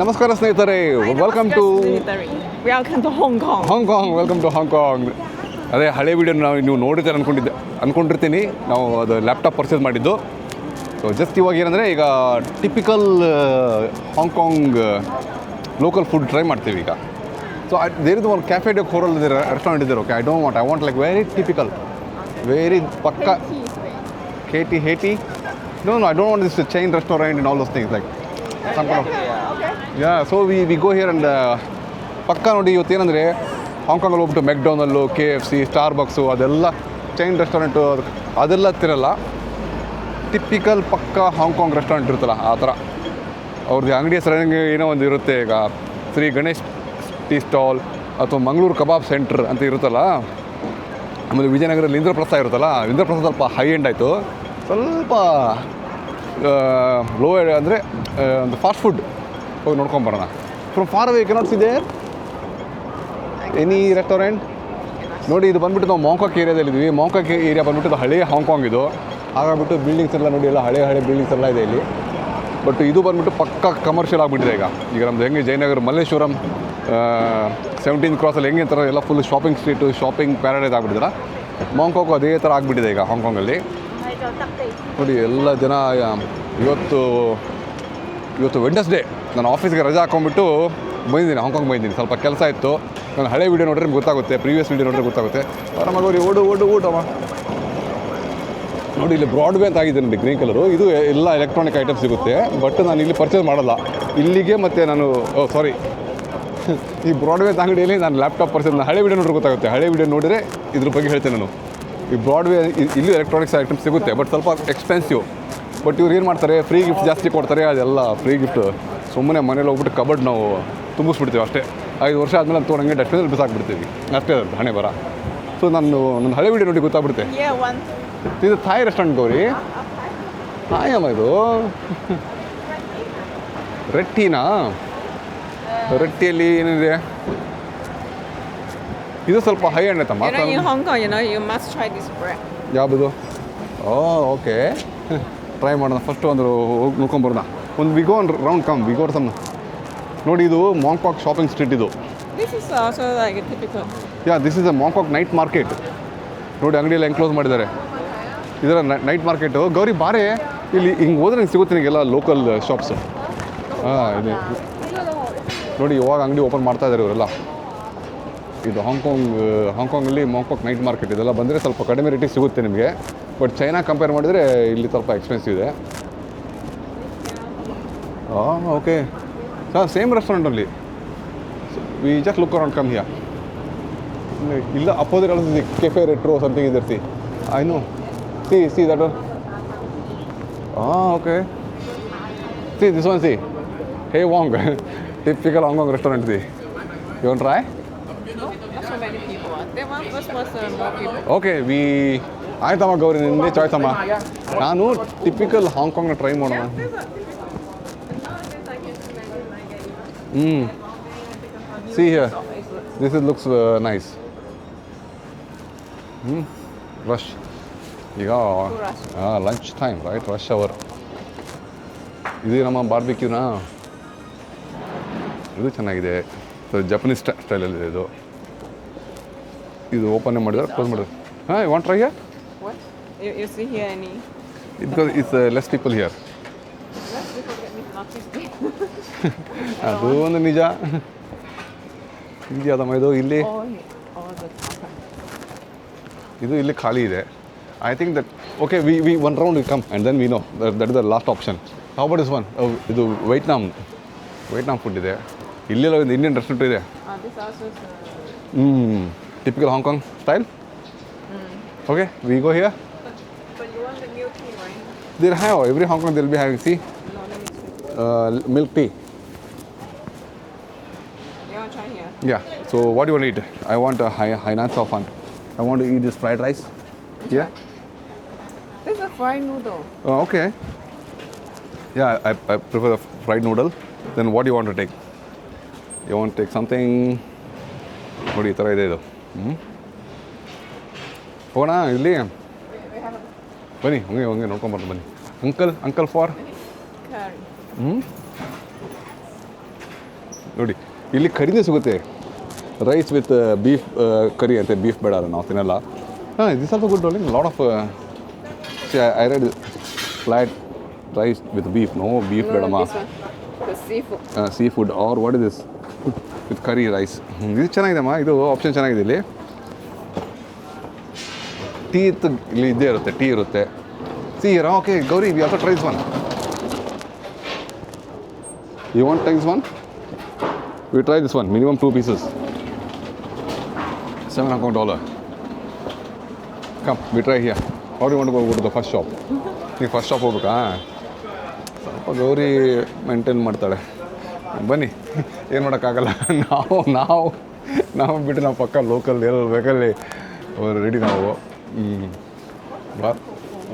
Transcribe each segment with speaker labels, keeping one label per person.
Speaker 1: ನಮಸ್ಕಾರ ಸ್ನೇಹಿತರೆ, welcome to Hong Kong. Welcome to Hong Kong. ಅದೇ ಹಳೆ ವೀಡಿಯೋ ನೀವು ನೋಡಿದ್ರೆ ಅಂದ್ಕೊಂಡಿರ್ತೀನಿ. ನಾವು ಅದು ಲ್ಯಾಪ್ಟಾಪ್ ಪರ್ಚೇಸ್ ಮಾಡಿದ್ದು. ಸೊ ಜಸ್ಟ್ ಇವಾಗ ಏನಂದರೆ, ಈಗ typical Hong Kong local food try ಮಾಡ್ತೀವಿ ಈಗ. So there is one Cafe de Coral restaurant ಇದೆ. Okay, I want like very typical, very pakka ಹೇಟಿ. No, I don't want this chain restaurant and all those things like some kind of. Yeah, so we go here and ಪಕ್ಕ ನೋಡಿ ಇವತ್ತೇನೆಂದರೆ ಹಾಂಗ್ಕಾಂಗಲ್ಲಿ ಹೋಗ್ಬಿಟ್ಟು ಮೆಕ್ಡೊನಾಲ್ಡು, KFC, ಸ್ಟಾರ್ಬಕ್ಸು ಅದೆಲ್ಲ chain restaurant ಅದೆಲ್ಲ ತಿರಲ್ಲ. Typical ಪಕ್ಕ Hong Kong restaurant ಇರುತ್ತಲ್ಲ ಆ ಥರ ಅವ್ರದ್ದು ಅಂಗಡಿ ಹೆಸರು ಏನೋ ಒಂದು ಇರುತ್ತೆ. ಈಗ ಶ್ರೀ ಗಣೇಶ್ ಟೀ ಸ್ಟಾಲ್ ಅಥವಾ ಮಂಗಳೂರು ಕಬಾಬ್ ಸೆಂಟ್ರ್ ಅಂತ ಇರುತ್ತಲ್ಲ. ಆಮೇಲೆ ವಿಜಯನಗರಲ್ಲಿ ಇಂದ್ರಪ್ರಸ್ಥ ಇರುತ್ತಲ್ಲ, ಇಂದ್ರಪ್ರಸ್ಥ ಸ್ವಲ್ಪ ಹೈ ಎಂಡ್ ಆಯಿತು. ಸ್ವಲ್ಪ ಲೋ ಅಂದರೆ ಒಂದು ಫಾಸ್ಟ್ ಫುಡ್ ಹೋಗಿ ನೋಡ್ಕೊಂಬರೋಣ. From far away cannot see there any restaurant. ನೋಡಿ, ಇದು ಬಂದುಬಿಟ್ಟು ನಾವು ಮಾಂಕಾಕ್ ಏರಿಯಾದಲ್ಲಿದ್ದೀವಿ. ಮಾಂಕಾಕ್ ಏರಿಯಾ ಬಂದುಬಿಟ್ಟು ಹಳೆಯ ಹಾಂಗ್ಕಾಂಗ್ ಇದು. ಹಾಗಾಗ್ಬಿಟ್ಟು ಬಿಲ್ಡಿಂಗ್ಸ್ ಎಲ್ಲ ನೋಡಿ, ಎಲ್ಲ ಹಳೆ ಬಿಲ್ಡಿಂಗ್ಸ್ ಎಲ್ಲ ಇದೆ ಇಲ್ಲಿ. ಬಟ್ ಇದು ಬಂದುಬಿಟ್ಟು ಪಕ್ಕ ಕಮರ್ಷಿಯಲ್ ಆಗಿಬಿಟ್ಟಿದೆ ಈಗ ನಮ್ಮದು ಹೆಂಗೆ ಜಯನಗರ ಮಲ್ಲೇಶ್ವರಂ 17th ಕ್ರಾಸಲ್ಲಿ ಹೆಂಗೆ ಅಂತಾರೆ ಎಲ್ಲ full shopping street, shopping paradise ಆಗಿಬಿಟ್ಟಿದ್ದಾರೆ. ಮಾಂಕಾಕು ಅದೇ ಥರ ಆಗಿಬಿಟ್ಟಿದೆ ಈಗ ಹಾಂಗ್ಕಾಂಗಲ್ಲಿ. ನೋಡಿ, ಎಲ್ಲ ಜನ ಇವತ್ತು ವೆಡ್ನೆಸ್ಡೇ. ನಾನು ಆಫೀಸ್ಗೆ ರಜೆ ಹಾಕೊಂಡ್ಬಿಟ್ಟು ಬಂದಿದ್ದೀನಿ, ಹಾಂಗ್ಕಾಂಗ್ ಬಂದಿದ್ದೀನಿ. ಸ್ವಲ್ಪ ಕೆಲಸ ಇತ್ತು. ನಾನು ಹಳೆ ವೀಡಿಯೋ ನೋಡಿದ್ರೆ ಗೊತ್ತಾಗುತ್ತೆ, ಪ್ರೀವಿಯಸ್ ವೀಡಿಯೋ ನೋಡಿದ್ರೆ ಗೊತ್ತಾಗುತ್ತೆ. ಆರಾಮಾಗಿ ಓಟಮ್ಮ. ನೋಡಿ, ಇಲ್ಲಿ ಬ್ರಾಡ್ವೇ ಅಂತ ಆಗಿದೆ ನೋಡಿ, ಗ್ರೀನ್ ಕಲರು. ಇದು ಎಲ್ಲ ಎಲೆಕ್ಟ್ರಾನಿಕ್ ಐಟಮ್ಸ್ ಸಿಗುತ್ತೆ. ಬಟ್ ನಾನು ಇಲ್ಲಿ ಪರ್ಚೇಸ್ ಮಾಡಲ್ಲ ಇಲ್ಲಿಗೆ. ಮತ್ತು ನಾನು ಸಾರಿ ಈ ಬ್ರಾಡ್ವೇ ಅಂತ ಅಂಗಡಿಯಲ್ಲಿ ನಾನು ಲ್ಯಾಪ್ಟಾಪ್ ಪರ್ಚೇಸ್, ನಾನು ಹಳೆ ವೀಡಿಯೋ ನೋಡಿದ್ರೆ ಗೊತ್ತಾಗುತ್ತೆ. ಹಳೆ ವೀಡಿಯೋ ನೋಡಿದರೆ ಇದ್ರ ಬಗ್ಗೆ ಹೇಳ್ತೇನೆ ನಾನು. ಈ ಬ್ರಾಡ್ವೇ ಇಲ್ಲಿ ಎಲೆಕ್ಟ್ರಾನಿಕ್ಸ್ ಐಟಮ್ಸ್ ಸಿಗುತ್ತೆ, ಬಟ್ ಸ್ವಲ್ಪ ಎಕ್ಸ್ಪೆನ್ಸಿವ್. ಬಟ್ ಇವ್ರು ಏನು ಮಾಡ್ತಾರೆ, ಫ್ರೀ ಗಿಫ್ಟ್ ಜಾಸ್ತಿ ಕೊಡ್ತಾರೆ. ಅದೆಲ್ಲ ಫ್ರೀ ಗಿಫ್ಟ್. ಸುಮ್ಮನೆ ಮನೇಲಿ ಹೋಗ್ಬಿಟ್ಟು ಕಬಡ್ ನಾವು ತುಂಬಿಸ್ಬಿಡ್ತೀವಿ ಅಷ್ಟೇ. 5 ವರ್ಷ ಆದಮೇಲೆ ಅಂತ ಹಂಗೆ ಡಸ್ಟ್ಬಿನಲ್ಲಿ ಬಿಸಾಕ್ಬಿಡ್ತೀವಿ ಅಷ್ಟೇ. ಅದು ಹಣೆ ಬರ. ಸೊ ನನ್ನ ಹಳೆ ವೀಡಿಯೋ ನೋಡಿ ಗೊತ್ತಾಗ್ಬಿಡುತ್ತೆ. ಇದು ಥಾಯ್ ರೆಸ್ಟೋರೆಂಟ್ ಗೌರಿ. ಥಾಯ್ ಅಮ್ಮ ಇದು. ರೊಟ್ಟಿನಾ? ರೊಟ್ಟಿಯಲ್ಲಿ ಏನಿದೆ? ಇದು ಸ್ವಲ್ಪ ಹೈ ಎಂಡ್ ಆಯ್ತಮ್ಮ. ಯಾವುದು? ಓಕೆ, ಟ್ರೈ ಮಾಡೋಣ. ಫಸ್ಟು ಒಂದು ಹೋಗಿ ನೋಡ್ಕೊಂಬರೋಣ. ಒಂದು ವಿಗೋ ಒಂದು ರೌಂಡ್ ಕಮ್ ವಿಗೋ ಸಮ್. ನೋಡಿ, ಇದು ಮಾಂಕಾಕ್ ಶಾಪಿಂಗ್ ಸ್ಟ್ರೀಟ್ ಇದು. This is a Mong Kok night market. ನೋಡಿ, ಅಂಗಡಿಯೆಲ್ಲ ಎನ್ಕ್ಲೋಸ್ ಮಾಡಿದ್ದಾರೆ. ಇದರ ನೈಟ್ ಮಾರ್ಕೆಟು. ಗೌರಿ ಬಾರೆ, ಇಲ್ಲಿ ಹಿಂಗೆ ಹೋದ್ರೆ ನಿಂಗೆ ಸಿಗುತ್ತೆ ನಿಮಗೆಲ್ಲ ಲೋಕಲ್ ಶಾಪ್ಸು. ಇದೆ ನೋಡಿ, ಇವಾಗ ಅಂಗಡಿ ಓಪನ್ ಮಾಡ್ತಾಯಿದ್ದಾರೆ ಇವರೆಲ್ಲ. ಇದು ಹಾಂಗ್ಕಾಂಗಲ್ಲಿ ಮಾಂಕಾಕ್ ನೈಟ್ ಮಾರ್ಕೆಟ್. ಇದೆಲ್ಲ ಬಂದರೆ ಸ್ವಲ್ಪ ಕಡಿಮೆ ರೇಟಿಗೆ ಸಿಗುತ್ತೆ ನಿಮಗೆ. ಬಟ್ ಚೈನಾ ಕಂಪೇರ್ ಮಾಡಿದರೆ ಇಲ್ಲಿ ಸ್ವಲ್ಪ ಎಕ್ಸ್ಪೆನ್ಸಿವ್ ಇದೆ. Okay sir, same restaurant only. We just look around come here. ಇಲ್ಲ, opposite also cafe retro something ಇದೆ. I know. See that one. Okay, see this one. See ಹೇ ವಾಂಗ್, typical Hong Kong restaurant. See you want try? Okay, ಆಯ್ತಮ್ಮ ಗೌರಿ, ನಿಂದೇ choice ಅಮ್ಮ. ನಾನು typical ಹಾಂಗ್ಕಾಂಗ್ನ try ಮಾಡೋಣ. See here, this is looks nice. Rush ಈಗ lunch time right, rush hour. ಇದು ನಮ್ಮ ಬಾರ್ಬಿಕ್ಯೂನಾ. ಇದು ಚೆನ್ನಾಗಿದೆ, ಜಪನೀಸ್ ಸ್ಟೈಲಲ್ಲಿದೆ ಇದು. ಇದು ಓಪನ್ ಮಾಡಿದ್ರೆ ಕ್ಲೋಸ್ ಮಾಡಿದ್ರೆ. You want try here?
Speaker 2: You see here any?
Speaker 1: Because it's less people here.
Speaker 2: Less people get me nothing.
Speaker 1: ಅದು ಒಂದು ನಿಜ. ಇದೆಯಾದಮ್ಮ ಇದು ಇಲ್ಲಿ. ಇದು ಇಲ್ಲಿ ಖಾಲಿ ಇದೆ. I think that okay, we one round we come and then we know that is the last option. How about this one? ಇದು ವಿಯೆಟ್ನಾಮ್ ಫುಡ್ ಇದೆ. ಇಲ್ಲೆಲ್ಲ ಒಂದು ಇಂಡಿಯನ್ ರೆಸ್ಟೋರೆಂಟ್ ಇದೆ. Typical Hong Kong style. Okay, we go here.
Speaker 2: But you want the milk tea, right?
Speaker 1: They'll have, every Hong Kong they'll be having, see?
Speaker 2: No, let me see.
Speaker 1: Milk tea.
Speaker 2: You want to try here?
Speaker 1: Yeah. So what do you want to eat? I want a Hainan Sao Fan. I want to eat this fried rice. Yeah?
Speaker 2: This is a fried noodle.
Speaker 1: Okay. Yeah, I prefer the fried noodle. Then what do you want to take? You want to take something? ನೋಡಿ, ಈ ಥರ ಇದೆ ಇದು. ಹೋಗೋಣ ಇಲ್ಲಿ. ಬನ್ನಿ, ಹಂಗೆ ನೋಡ್ಕೊಂಬರ್ತೀನಿ ಬನ್ನಿ. Uncle for
Speaker 2: Curry.
Speaker 1: ನೋಡಿ ಇಲ್ಲಿ ಕರಿನೇ ಸಿಗುತ್ತೆ ರೈಸ್ ವಿತ್ ಬೀಫ್ ಕರಿ ಅಂತೆ ಬೀಫ್ ಬೇಡ ನಾವು ತಿನ್ನಲ್ಲ ಹಾಂ this also good darling lot of I red flight rice with beef no beef ಬೇಡಮ್ಮ
Speaker 2: This one. The seafood.
Speaker 1: Seafood or what is this with curry rice ಇದು ಚೆನ್ನಾಗಿದೆಮ್ಮ ಇದು option ಚೆನ್ನಾಗಿದೆ ಇಲ್ಲಿ ಟೀ ಇತ್ತು ಇಲ್ಲಿ ಇದ್ದೇ ಇರುತ್ತೆ ಟೀ ಇರುತ್ತೆ ಸೀರಾ okay Gauri we also tries one you want tries one we try this one minimum 2 pieces $7 come we try here ಅವ್ರು want to go to the first shop ನೀವು ಫಸ್ಟ್ ಶಾಪ್ ಹೋಗ್ಬೇಕಾ ಸ್ವಲ್ಪ ಗೌರಿ ಮೇಂಟೈನ್ ಮಾಡ್ತಾಳೆ ಬನ್ನಿ ಏನು ಮಾಡೋಕ್ಕಾಗಲ್ಲ ನಾವು ಬಿಟ್ಟು ನಾವು ಪಕ್ಕ ಲೋಕಲ್ ಎಲ್ಲ ಬೇಕಲ್ಲಿ ರೆಡಿ ನಾವು ಬಾ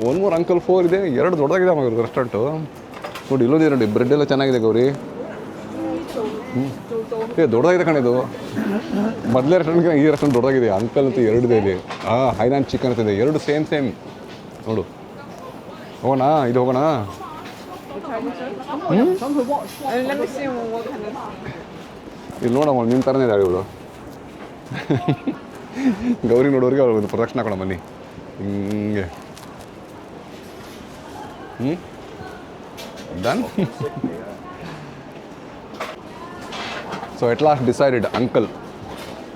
Speaker 1: 1 more ಅಂಕಲ್ 4 ಇದೆ 2 ದೊಡ್ಡದಾಗಿದೆ ಮಗ ರೆಸ್ಟೋರೆಂಟು ನೋಡಿ ಇಲ್ಲೋದಿ ನೋಡಿ ಬ್ರೆಡ್ ಎಲ್ಲ ಚೆನ್ನಾಗಿದೆ ಗೌರಿ ದೊಡ್ಡದಾಗಿದೆ ಕಣ ಇದು ಮೊದಲೇ ರೆಸ್ಟೋರೆಂಟ್ಗೆ ಈ ರೆಸ್ಟೋರೆಂಟ್ ದೊಡ್ಡದಾಗಿದೆ ಅಂಕಲ್ ಅಂತ 2 ಇದೆ ಹಾಂ ಹೈನಾನ್ ಚಿಕನ್ ಅಂತಿದೆ 2 ಸೇಮ್ ನೋಡು ಹೋಗೋಣ ಇದು ಹೋಗೋಣ
Speaker 2: Let me see what kind of.
Speaker 1: ಇಲ್ಲಿ ನೋಡಮ್ಮ ನಿಮ್ಮ ಥರನೇ ಇದ್ದಾಳೆ ಇವಳು ಗೌರಿ ನೋಡೋರಿಗೆ ಅವ್ರಿಗೆ ಒಂದು ಪ್ರದಕ್ಷಿಣೆ ಕೊಡ ಬನ್ನಿ ಹಿಂಗೆ done so at last decided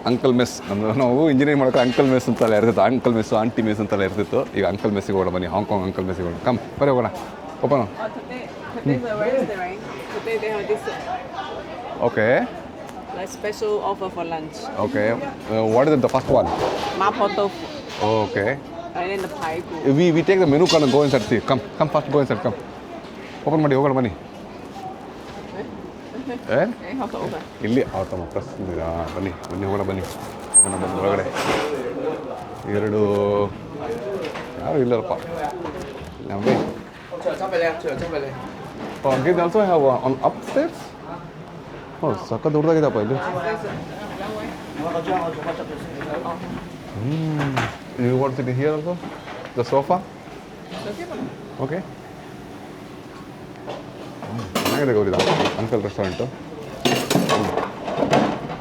Speaker 1: uncle mess ಅಂದ್ರೆ ನಾವು ಇಂಜಿನಿಯರಿಂಗ್ ಮಾಡೋಕೆ ಅಂಕಲ್ ಮೆಸ್ ಅಂತೆಲ್ಲ ಇರ್ತಿತ್ತು ಅಂಕಲ್ ಮೆಸ್ಸು ಆಂಟಿ ಮೆಸ್ ಅಂತೆಲ್ಲ ಇರ್ತಿತ್ತು ಈಗ ಅಂಕಲ್ ಮೆಸ್ಸಿಗೆ ಹೋಗೋಣ ಬನ್ನಿ ಹಾಂಗ್ಕಾಂಗ್ ಅಂಕಲ್ ಮೆಸ್ಸಿಗೆ ಹೋಗೋಣ ಕಮ್ ಬರೀ ಹೋಗೋಣ open
Speaker 2: Today's a Wednesday, right? Today they have this
Speaker 1: okay
Speaker 2: like special offer for lunch.
Speaker 1: Okay what is the first one
Speaker 2: Mapo tofu.
Speaker 1: Okay
Speaker 2: And then the pie.
Speaker 1: we take the menu card and go inside see come first go inside come open ಮಾಡಿ ಹೋಗೋಣ ಬನ್ನಿ
Speaker 2: Hey, how to open?
Speaker 1: ಇಲ್ಲಿ ಆತಮ್ಮ press ಬನ್ನಿ ಹೋಗೋಣ ಬನ್ನಿ ಒಳಗಡೆ 2 ಯಾರು ಇಲ್ಲಪ್ಪ ನಮಗೆ ಗಿದ್ also have on upstairs ಸಕ್ಕ ದೊಡ್ಡದಾಗಿದೆಪ್ಪ ಇಲ್ಲಿ you want sit here also the sofa okay ಚೆನ್ನಾಗಿದೆ ಗೌರಿದ ಅಂಕಲ್ ರೆಸ್ಟೋರೆಂಟು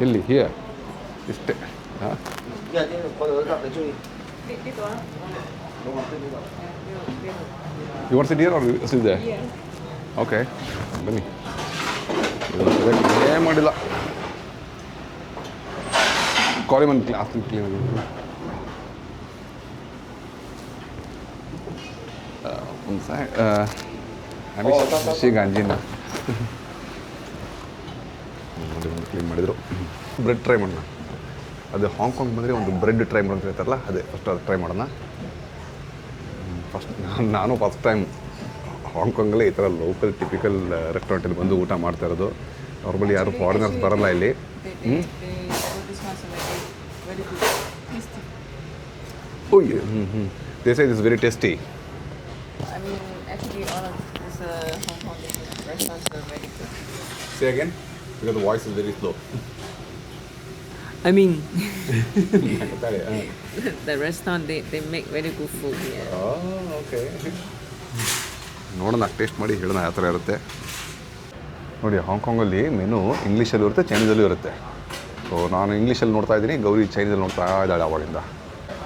Speaker 1: ಎಲ್ಲಿ ಹಿಯರ್ ಇಷ್ಟೇ ಹಾಂ you want sit here or sit there okay ಬನ್ನಿ ಏನೇ ಮಾಡಿಲ್ಲ ಕಾಲಿಮನ್ ಕ್ಲಾಸ್ ಕ್ಲೀನ್ ಒಂದು ಹಸಿ ಗಾಂಜಿನ ಕ್ಲೀನ್ ಮಾಡಿದರು ಬ್ರೆಡ್ ಟ್ರೈ ಮಾಡೋಣ ಅದು ಹಾಂಗ್ಕಾಂಗ್ ಬಂದರೆ ಒಂದು ಬ್ರೆಡ್ ಟ್ರೈ ಮಾಡೋದು ಹೇಳ್ತಾರಲ್ಲ ಅದೇ ಫಸ್ಟ್ ಅದು ಟ್ರೈ ಮಾಡೋಣ ಫಸ್ಟ್ ನಾನು ಫಸ್ಟ್ ಟೈಮ್ ಹಾಂಗ್ಕಾಂಗಲ್ಲಿ ಈ ಥರ ಲೋಕಲ್ ಟಿಪಿಕಲ್ ರೆಸ್ಟೋರೆಂಟಲ್ಲಿ ಬಂದು ಊಟ ಮಾಡ್ತಾ ಇರೋದು ನಾರ್ಮಲಿ ಯಾರು ಫಾರಿನರ್ಸ್ ಬರಲ್ಲ ಇಲ್ಲಿ they say is very tasty
Speaker 2: I mean, actually, all of this Hong Kong restaurants are very good.
Speaker 1: Say again, because the voice is very slow.
Speaker 2: I mean,
Speaker 1: Oh,
Speaker 2: the restaurant they make very good food here.
Speaker 1: okay. ನೋಡೋಣ taste ಮಾಡಿ ಹೇಳೋಣ ಯಾವ ಥರ ಇರುತ್ತೆ ನೋಡಿ ಹಾಂಗ್ಕಾಂಗಲ್ಲಿ menu ಇಂಗ್ಲೀಷಲ್ಲೂ ಇರುತ್ತೆ ಚೈನೀಸಲ್ಲೂ ಇರುತ್ತೆ so ನಾನು ಇಂಗ್ಲೀಷಲ್ಲಿ ನೋಡ್ತಾ ಇದ್ದೀನಿ ಗೌರಿ ಚೈನೀಸಲ್ಲಿ ನೋಡ್ತಾ ಇದ್ದಾಳೆ ಆವಾಗಿಂದ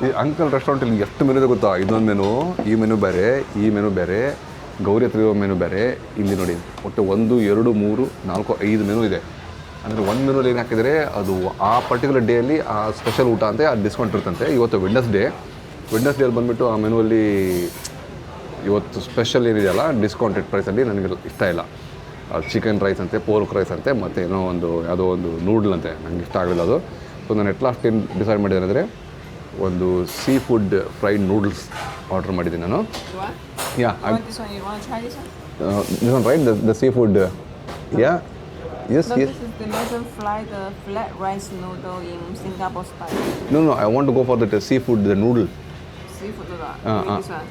Speaker 1: ಈ ಅಂಕಲ್ ರೆಸ್ಟೋರೆಂಟಲ್ಲಿ ಎಷ್ಟು ಮೆನು ಇದೆ ಗೊತ್ತಾ ಇದೊಂದು ಮೆನು ಈ ಮೆನು ಬೇರೆ ಈ ಮೆನು ಬೇರೆ ಗೌರಿ ಹತ್ರ ಇರೋ ಮೆನು ಬೇರೆ ಇಲ್ಲಿ ನೋಡಿ ಒಟ್ಟು 1 2 3 4 5 ಮೆನು ಇದೆ ಅಂದರೆ ಒಂದು ಮೆನುಲಿ ಏನು ಹಾಕಿದರೆ ಅದು ಆ ಪರ್ಟಿಕ್ಯುಲರ್ ಡೇಯಲ್ಲಿ ಆ ಸ್ಪೆಷಲ್ ಊಟ ಅಂತೆ ಆ ಡಿಸ್ಕೌಂಟ್ ಇರ್ತಂತೆ ಇವತ್ತು ವೆಡ್ನೆಸ್ಡೇಲಿ ಬಂದುಬಿಟ್ಟು ಆ ಮೆನುವಲ್ಲಿ ಇವತ್ತು ಸ್ಪೆಷಲ್ ಏನಿದೆಯಲ್ಲ ಡಿಸ್ಕೌಂಟೆಡ್ ಪ್ರೈಸಲ್ಲಿ ನನಗೆ ಇಷ್ಟ ಇಲ್ಲ ಚಿಕನ್ ರೈಸ್ ಅಂತೆ ಪೋರ್ಕ್ ರೈಸ್ ಅಂತೆ ಮತ್ತು ಏನೋ ಒಂದು ಯಾವುದೋ ಒಂದು ನೂಡ್ಲ್ ಅಂತೆ ನನಗೆ ಇಷ್ಟ ಆಗಲಿಲ್ಲ ಅದು ಸೊ ನಾನು ಎಟ್ ಲಾಸ್ಟ್ ಏನು ಡಿಸೈಡ್ ಮಾಡಿದೆ ಅಂದರೆ ಒಂದು seafood fried noodles order ಮಾಡಿದ್ದೀನಿ ನಾನು
Speaker 2: What?
Speaker 1: Yeah
Speaker 2: You want this one? You want to try this one?
Speaker 1: This one right the seafood yeah yes
Speaker 2: No,
Speaker 1: yes
Speaker 2: this is the Northern Fly, the flat rice noodle in Singapore style.
Speaker 1: No, I want to go for the seafood, the noodle.
Speaker 2: Seafood noodle. This one.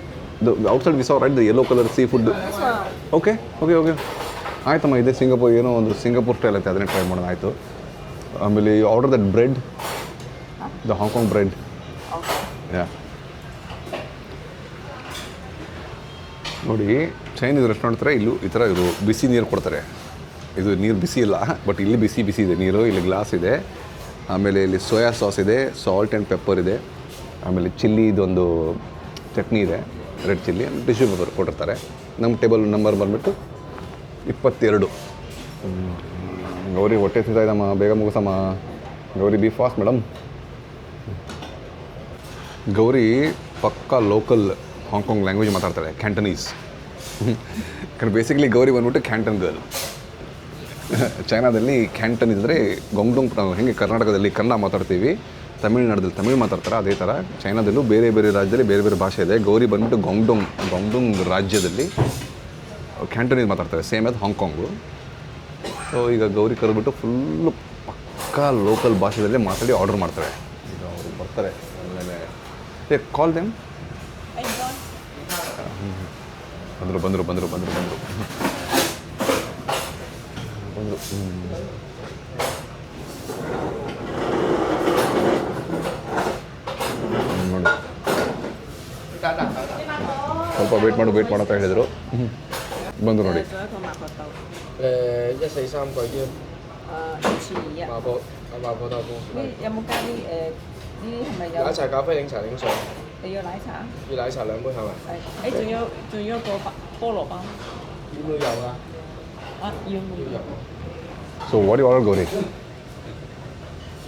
Speaker 1: The outside we saw, right, the yellow color seafood.
Speaker 2: This one.
Speaker 1: Okay. ಆಯ್ತಮ್ಮ ಇದೆ Singapore ಏನೋ ಒಂದು Singapore style ಐತೆ ಅದನ್ನೇ try ಮಾಡೋಣ ಆಯಿತು ಆಮೇಲೆ order that bread the Hong Kong bread
Speaker 2: Okay.
Speaker 1: ಯಾ ನೋಡಿ ಚೈನೀಸ್ ರೆಸ್ಟೋರೆಂಟ್ ಹತ್ರ ಇಲ್ಲೂ ಈ ಥರ ಇದು ಬಿಸಿ ನೀರು ಕೊಡ್ತಾರೆ ಇದು ನೀರು ಬಿಸಿ ಇಲ್ಲ, ಬಟ್ ಇಲ್ಲಿ ಬಿಸಿ ಬಿಸಿ ಇದೆ ನೀರು. ಇಲ್ಲಿ ಗ್ಲಾಸ್ ಇದೆ, ಆಮೇಲೆ ಇಲ್ಲಿ ಸೋಯಾ ಸಾಸ್ ಇದೆ, ಸಾಲ್ಟ್ ಆ್ಯಂಡ್ ಪೆಪ್ಪರ್ ಇದೆ, ಆಮೇಲೆ ಚಿಲ್ಲಿ ಇದೊಂದು ಚಟ್ನಿ ಇದೆ, ರೆಡ್ ಚಿಲ್ಲಿ, ಟಿಶ್ಯೂ ಪೇಪರ್ ಕೊಟ್ಟಿರ್ತಾರೆ. ನಮ್ಮ ಟೇಬಲ್ ನಂಬರ್ ಬಂದುಬಿಟ್ಟು 22. ಗೌರಿ ಹೊಟ್ಟೆ ತಿಂತಾ ಇದ್ದಮ್ಮ, ಬೇಗ ಮುಗಿಸಮ್ಮ. Gauri be fast madam. Gauri pakka local Hong Kong language ಮಾತಾಡ್ತಾಳೆ, ಕ್ಯಾಂಟನೀಸ್. ಯಾಕಂದ್ರೆ ಬೇಸಿಕಲಿ ಗೌರಿ ಬಂದ್ಬಿಟ್ಟು ಕ್ಯಾಂಟನ್ ಗರ್ಲ್. ಚೈನಾದಲ್ಲಿ ಕ್ಯಾಂಟನ್ ಇದ್ದರೆ ಗೊಂಗ್ಡೊಂಗ್. ನಾವು ಹೇಗೆ ಕರ್ನಾಟಕದಲ್ಲಿ ಕನ್ನಡ ಮಾತಾಡ್ತೀವಿ, ತಮಿಳ್ನಾಡಲ್ಲಿ ತಮಿಳು ಮಾತಾಡ್ತಾರೆ, ಅದೇ ಥರ ಚೈನಾದಲ್ಲೂ ಬೇರೆ ಬೇರೆ ರಾಜ್ಯದಲ್ಲಿ ಬೇರೆ ಬೇರೆ ಭಾಷೆ ಇದೆ. ಗೌರಿ ಬಂದ್ಬಿಟ್ಟು ಗೊಂಗ್ಡೊಂಗ್ ರಾಜ್ಯದಲ್ಲಿ ಕ್ಯಾಂಟನೀಸ್ ಮಾತಾಡ್ತಾರೆ, ಸೇಮ್ ಅದು ಹಾಂಗ್ಕಾಂಗು. ಸೊ ಈಗ ಗೌರಿ ಕರೆದ್ಬಿಟ್ಟು ಫುಲ್ಲು ಪಕ್ಕಾ ಲೋಕಲ್ ಭಾಷೆದಲ್ಲೇ ಮಾತಾಡಿ ಆರ್ಡರ್ ಮಾಡ್ತಾರೆ. ಈಗ ಅವರು ಬರ್ತಾರೆ ಆಮೇಲೆ ಕಾಲ್ ದೆಮ್. ಬಂದರು ನೋಡಿ, ಸ್ವಲ್ಪ ವೇಟ್ ಮಾಡು ಅಂತ ಹೇಳಿದರು. ಬಂದರು ನೋಡಿ.
Speaker 3: 143個要
Speaker 2: 1,200
Speaker 3: 麻婆豆腐，
Speaker 2: 有冇加啲呢啲係咪有？
Speaker 3: 奶茶、咖啡、檸茶、檸水，
Speaker 2: 你要奶茶？
Speaker 3: 要奶茶2杯係咪？
Speaker 2: 係。仲要個菠蘿包。
Speaker 3: 要冇油啊？
Speaker 2: 啊，要冇
Speaker 3: 要油。
Speaker 1: So what do you order, Gauri?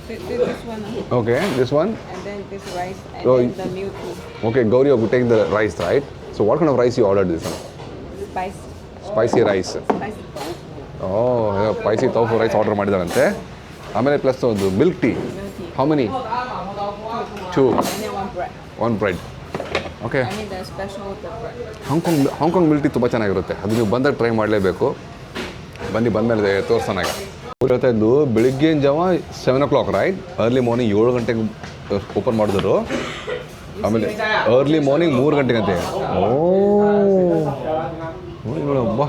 Speaker 2: This one.
Speaker 1: Okay, this one.
Speaker 2: And then this rice and
Speaker 1: Oh,
Speaker 2: then the milk tea.
Speaker 1: Okay, Gauri, you take the rice, right? So what kind of rice you ordered this one?
Speaker 2: Spice.
Speaker 1: Spicy rice.
Speaker 2: Spicy tofu.
Speaker 1: Spicy tofu rice order ಮಾಡಿದಾರಂತೆ. ಆಮೇಲೆ plus ಒಂದು milk tea.
Speaker 2: Milk tea.
Speaker 1: How many? 2.
Speaker 2: And then one bread.
Speaker 1: One bread. Okay.
Speaker 2: I need the special with the bread.
Speaker 1: Hong Kong milk tea ತುಂಬ ಚೆನ್ನಾಗಿರುತ್ತೆ. ಅದು ನೀವು ಬಂದಾಗ try ಮಾಡಲೇಬೇಕು. ಬಂದಮೇಲೆ ತೋರಿಸೋಣ. ಈಗ ಹೇಳ್ತಾ ಇದ್ದು ಬೆಳಿಗ್ಗಿನ ಜಾವ 7 o'clock, ರೈಟ್? ಅರ್ಲಿ ಮಾರ್ನಿಂಗ್ 7 ಗಂಟೆಗೆ ಓಪನ್ ಮಾಡಿದ್ರು. ಆಮೇಲೆ ಅರ್ಲಿ ಮಾರ್ನಿಂಗ್ 3 ಗಂಟೆಗಂತೆ. ಬಾ.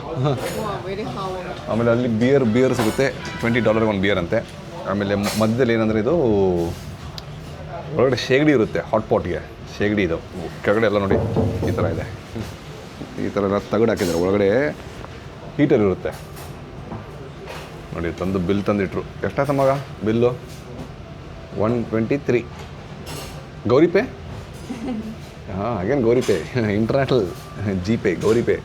Speaker 1: ಆಮೇಲೆ ಅಲ್ಲಿ ಬಿಯರ್ ಸಿಗುತ್ತೆ, $20 ಒಂದು ಬಿಯರ್ ಅಂತೆ. ಆಮೇಲೆ ಮಧ್ಯದಲ್ಲಿ ಏನಂದರೆ ಇದು ಒಳಗಡೆ ಶೇಗಡಿ ಇರುತ್ತೆ, ಹಾಟ್ ಪಾಟ್ಗೆ ಶೇಗಡಿ. ಇದು ಕೆಳಗಡೆ ಎಲ್ಲ ನೋಡಿ ಈ ಥರ ಇದೆ, ಈ ಥರ ಎಲ್ಲ ತಗಡು ಹಾಕಿದ್ದಾರೆ. ಒಳಗಡೆ ಹೀಟರ್ ಇರುತ್ತೆ ನೋಡಿ. ಬಿಲ್ ತಂದಿಟ್ರು. ಎಷ್ಟಾಯ್ತು ಮಗ ಬಿಲ್ಲು? 123. ಗೌರಿ ಪೇ? ಹಾಗೇನು Gauri pay, international G pay, Gauri pay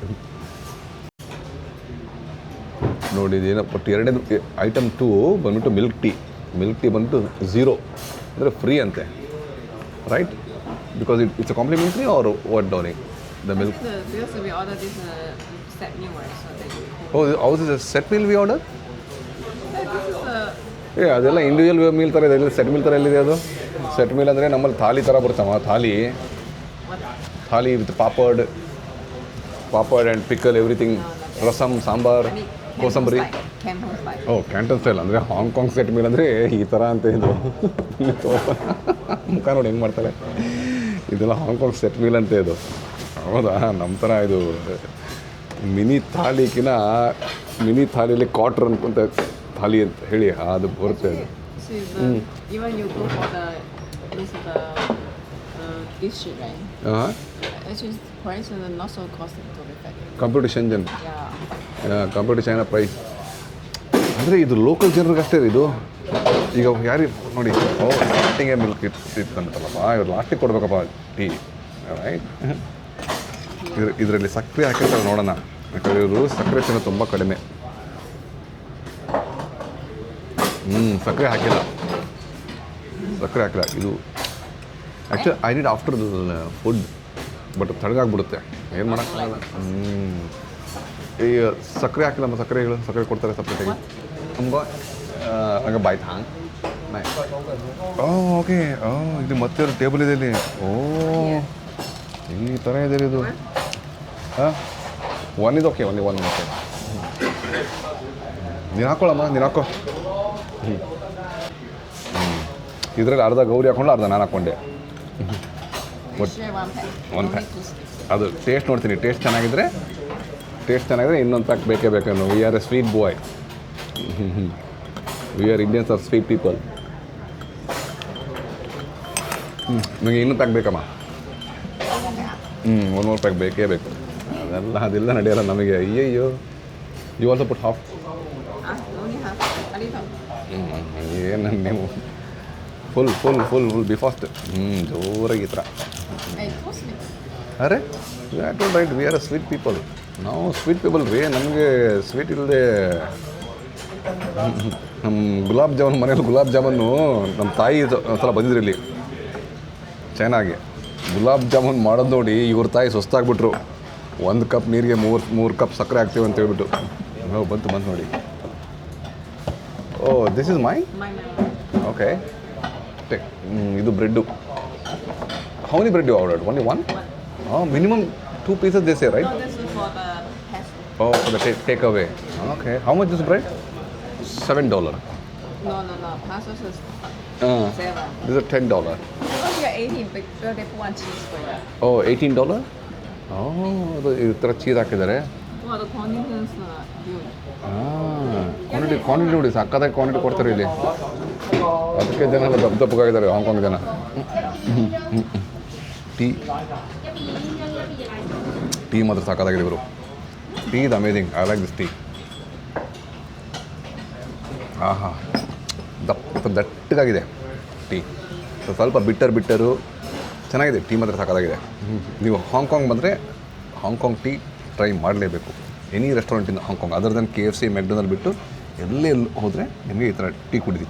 Speaker 1: ನೋಡಿ. ಇದೇನೋ ಬಟ್ ಎರಡನೇದು ಐಟಮ್ 2 ಬಂದ್ಬಿಟ್ಟು ಮಿಲ್ಕ್ ಟೀ ಬಂದ್ಬಿಟ್ಟು 0 ಅಂದರೆ ಫ್ರೀ ಅಂತೆ, right? Because it's a complimentary or what downing the milk?
Speaker 2: Because we ordered this set meal, right? So that you
Speaker 1: ಹೌದು, is set meal we order?
Speaker 2: this is
Speaker 1: ಅದೆಲ್ಲ individual meal ಥರ ಇದೆ, set meal ಥರ ಎಲ್ಲಿದೆ ಅದು? Set meal ಅಂದರೆ ನಮ್ಮಲ್ಲಿ ಥಾಲಿ ಥರ ಬರ್ತಮ್ಮ, thali with papad and pickle, everything, rasam, sambar, kosambari.
Speaker 2: Canton style.
Speaker 1: Canton style ಅಂದರೆ ಹಾಂಗ್ಕಾಂಗ್ ಸೆಟ್ ಮೀಲ್ ಅಂದರೆ ಈ ಥರ ಅಂತ ಇದು. ಮುಖ ನೋಡಿ ಹೆಂಗೆ ಮಾಡ್ತಾರೆ. ಇದೆಲ್ಲ ಹಾಂಗ್ಕಾಂಗ್ ಸೆಟ್ ಮೀಲ್ ಅಂತ ಇದು. ಹೌದಾ? ನಮ್ಮ ಥರ ಇದು ಮಿನಿ ಥಾಲಿಯಲ್ಲಿ ಕ್ವಾರ್ಟರ್ ಅನ್ಕೊಂತ ಥಾಲಿ ಅಂತ ಹೇಳಿ ಅದು ಬರುತ್ತೆ ಅದು.
Speaker 2: See, even you go for this shit, right? Actually, price is not so costly to be fair.
Speaker 1: Computer Shenzhen,
Speaker 2: Yeah.
Speaker 1: Computer China price. ಅಂದರೆ ಇದು ಲೋಕಲ್ ಜನರಿಗೆ ಅಷ್ಟೇ ಇದು. ಈಗ ಯಾರಿಗೆ ನೋಡಿ, ಸ್ಟಾರ್ಟಿಂಗೇ ಮಿಲ್ಕ್ ಇತ್ತಂತಲ್ಲಪ್ಪ, ಇವ್ರು ಲಾಸ್ಟಿಗೆ ಕೊಡ್ಬೇಕಪ್ಪ ಟೀ, ರೈಟ್? ಇದರಲ್ಲಿ ಸಕ್ಕರೆ ಹಾಕಿರ್ತಾರೆ ನೋಡೋಣ. ಯಾಕಂದರೆ ಇವರು ಸಕ್ಕರೆ ತಿನ್ನೋದು ತುಂಬ ಕಡಿಮೆ. ಸಕ್ಕರೆ ಹಾಕಿಲ್ಲ ಇದು. Actually I need after food, but ತಡಗಾಗ್ಬಿಡುತ್ತೆ, ಏನು ಮಾಡೋಕ್ಕಾಗಲ್ಲ. ಈ ಸಕ್ಕರೆ ಹಾಕಿಲ್ಲಮ್ಮ, ಸಕ್ಕರೆ ಕೊಡ್ತಾರೆ ಸಪ್ರೇಟಾಗಿ ನಮ್ಗೆ. ಹಂಗೆ ಬಾಯ್ತು ಹಾಂ ಓಕೆ. ಇದು ಮತ್ತೆ ಟೇಬಲ್ ಇದೆ ಇಲ್ಲಿ. ಈ ಥರ ಇದೆ ಇದು. ಒನ್ ಇದು ಓಕೆ, ಒನ್ ಓಕೆ. ನೀನು ಹಾಕ್ಕೊಳ್ಳಮ್ಮ, ನೀನು ಹಾಕೋ. ಇದರಲ್ಲಿ ಅರ್ಧ ಗೌರಿ ಹಾಕ್ಕೊಂಡು ಅರ್ಧ ನಾನು ಹಾಕ್ಕೊಂಡೆ.
Speaker 2: Share one pack.
Speaker 1: One
Speaker 2: No
Speaker 1: pack.
Speaker 2: need to split.
Speaker 1: ಅದು ಟೇಸ್ಟ್ ನೋಡ್ತೀನಿ, ಟೇಸ್ಟ್ ಚೆನ್ನಾಗಿದ್ರೆ ಇನ್ನೊಂದು ಪ್ಯಾಕ್ ಬೇಕೇ ಬೇಕನ್ನು. We are a sweet boy. We are Indians are sweet people. ನನಗೆ ಇನ್ನೊಂದು ಪ್ಯಾಕ್ ಬೇಕಮ್ಮ. ಒಂದು ಮೂರು ಪ್ಯಾಕ್ ಬೇಕೇ ಬೇಕು. ಅದೆಲ್ಲ ನಡೆಯಲ್ಲ ನಮಗೆ. ಅಯ್ಯಯ್ಯೋ. You also put half.
Speaker 2: only have a little.
Speaker 1: ಏನು ನೀವು ಫುಲ್ ಬಿ ಫಾಸ್ಟ್ ಜೋರಾಗಿ ಈ ಥರ
Speaker 2: Hey, toast me.
Speaker 1: ಅರೆ I don't right we are a sweet people ನಾವು ಸ್ವೀಟ್ ಪೀಪಲ್ ರೀ ನಮಗೆ ಸ್ವೀಟ್ ಇಲ್ಲದೆ ನಮ್ಮ ಗುಲಾಬ್ ಜಾಮೂನ್ ಮನೇಲಿ ಗುಲಾಬ್ ಜಾಮೂನು ನಮ್ಮ ತಾಯಿ ಒಂದ್ಸಲ ಬಂದಿದ್ರು ಇಲ್ಲಿ ಚೈನಾಗೆ ಗುಲಾಬ್ ಜಾಮೂನ್ ಮಾಡೋದು ನೋಡಿ ಇವ್ರ ತಾಯಿ ಸುಸ್ತಾಗ್ಬಿಟ್ರು 1 ಕಪ್ ನೀರಿಗೆ 3 ಕಪ್ ಸಕ್ಕರೆ ಹಾಕ್ತೀವಿ ಅಂತ ಹೇಳ್ಬಿಟ್ಟು ಬಂತು ನೋಡಿ oh this is my
Speaker 2: My.
Speaker 1: Okay ಇದು bread how many bread you ordered only one minimum 2 pieces they say, right?
Speaker 2: No, this is for the pasta.
Speaker 1: Oh, for the take away. Okay. How much is bread? $7.
Speaker 2: No. Pasta is 7.
Speaker 1: This is $10.
Speaker 2: Because you're 18, but they put one cheese for you.
Speaker 1: Oh, $18? ಅದು ಈ ಥರ cheese ಹಾಕಿದ್ದಾರೆ
Speaker 2: Well, the quantity is huge.
Speaker 1: Quantity ನೋಡಿ ಸಕ್ಕತ್ತಾಗಿ quantity ಕೊಡ್ತಾರೆ ಇಲ್ಲಿ ಅದಕ್ಕೆ ಜನ ಎಲ್ಲ ದಪ್ಪಗಾಗಿದ್ದಾರೆ ಹಾಂಗ್ಕಾಂಗ್ ಜನ ಟೀ ಮಾತ್ರ ಸಕ್ಕತ್ತಾಗಿದೆ ಇವರು tea is amazing I like this tea ಆಹಾ ದಟ್ಟಗಾಗಿದೆ ಟೀ ಸ್ವಲ್ಪ ಬಿಟ್ಟರು ಚೆನ್ನಾಗಿದೆ ಟೀ ಮಾತ್ರ ಸಕ್ಕತ್ತಾಗಿದೆ ನೀವು ಹಾಂಗ್ಕಾಂಗ್ ಬಂದರೆ ಹಾಂಗ್ಕಾಂಗ್ ಟೀ ಟ್ರೈ ಮಾಡಲೇಬೇಕು any restaurant in Hong Kong other than KFC McDonald ಬಿಟ್ಟು ಎಲ್ಲೇ ಹೋದರೆ ನಿಮಗೆ ಈ ಥರ ಟೀ ಕುಡಿದಿ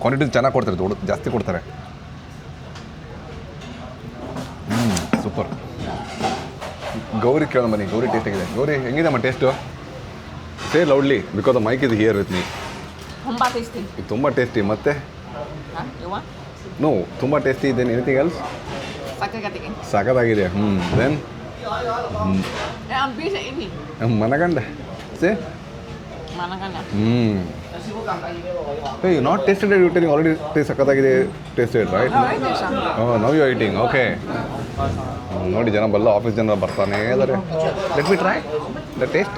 Speaker 1: ಕ್ವಾಂಟಿಟಿ ಚೆನ್ನಾಗಿ ಕೊಡ್ತಾರೆ ಜಾಸ್ತಿ ಕೊಡ್ತಾರೆ ಸೂಪರ್ ಗೌರಿ ಕೇಳೋ ಬನ್ನಿ ಗೌರಿ ಟೇಸ್ಟ್ ಆಗಿದೆ ಗೌರಿ ಹೆಂಗಿದಮ್ಮ taste say loudly because the mic is here with me
Speaker 2: Humba tasty.
Speaker 1: ಇದು ತುಂಬ ಟೇಸ್ಟಿ ಮತ್ತೆ
Speaker 2: Huh? You want?
Speaker 1: ನೋ ತುಂಬ ಟೇಸ್ಟಿ ಇದೆ ಎನಿಥಿಂಗ್ ಎಲ್ಸ್
Speaker 2: Sakagatigin.
Speaker 1: ಸಾಕಾಗಿದೆ then
Speaker 2: Yeah, I'm busy eating.
Speaker 1: ಮನಗಂಡ ಸೇ
Speaker 2: Managana.
Speaker 1: Hey, you not tasted it, you're telling already taste ಸಕ್ಕತ್ತಾಗಿದೆ tasted, right?
Speaker 2: Oh, I did some.
Speaker 1: Oh, now you're eating, okay. ನೋಡಿ ಜನ ಬಲ್ಲ office ಜನ ಬರ್ತಾನೆ ಇದ್ದಾರೆ let me try the taste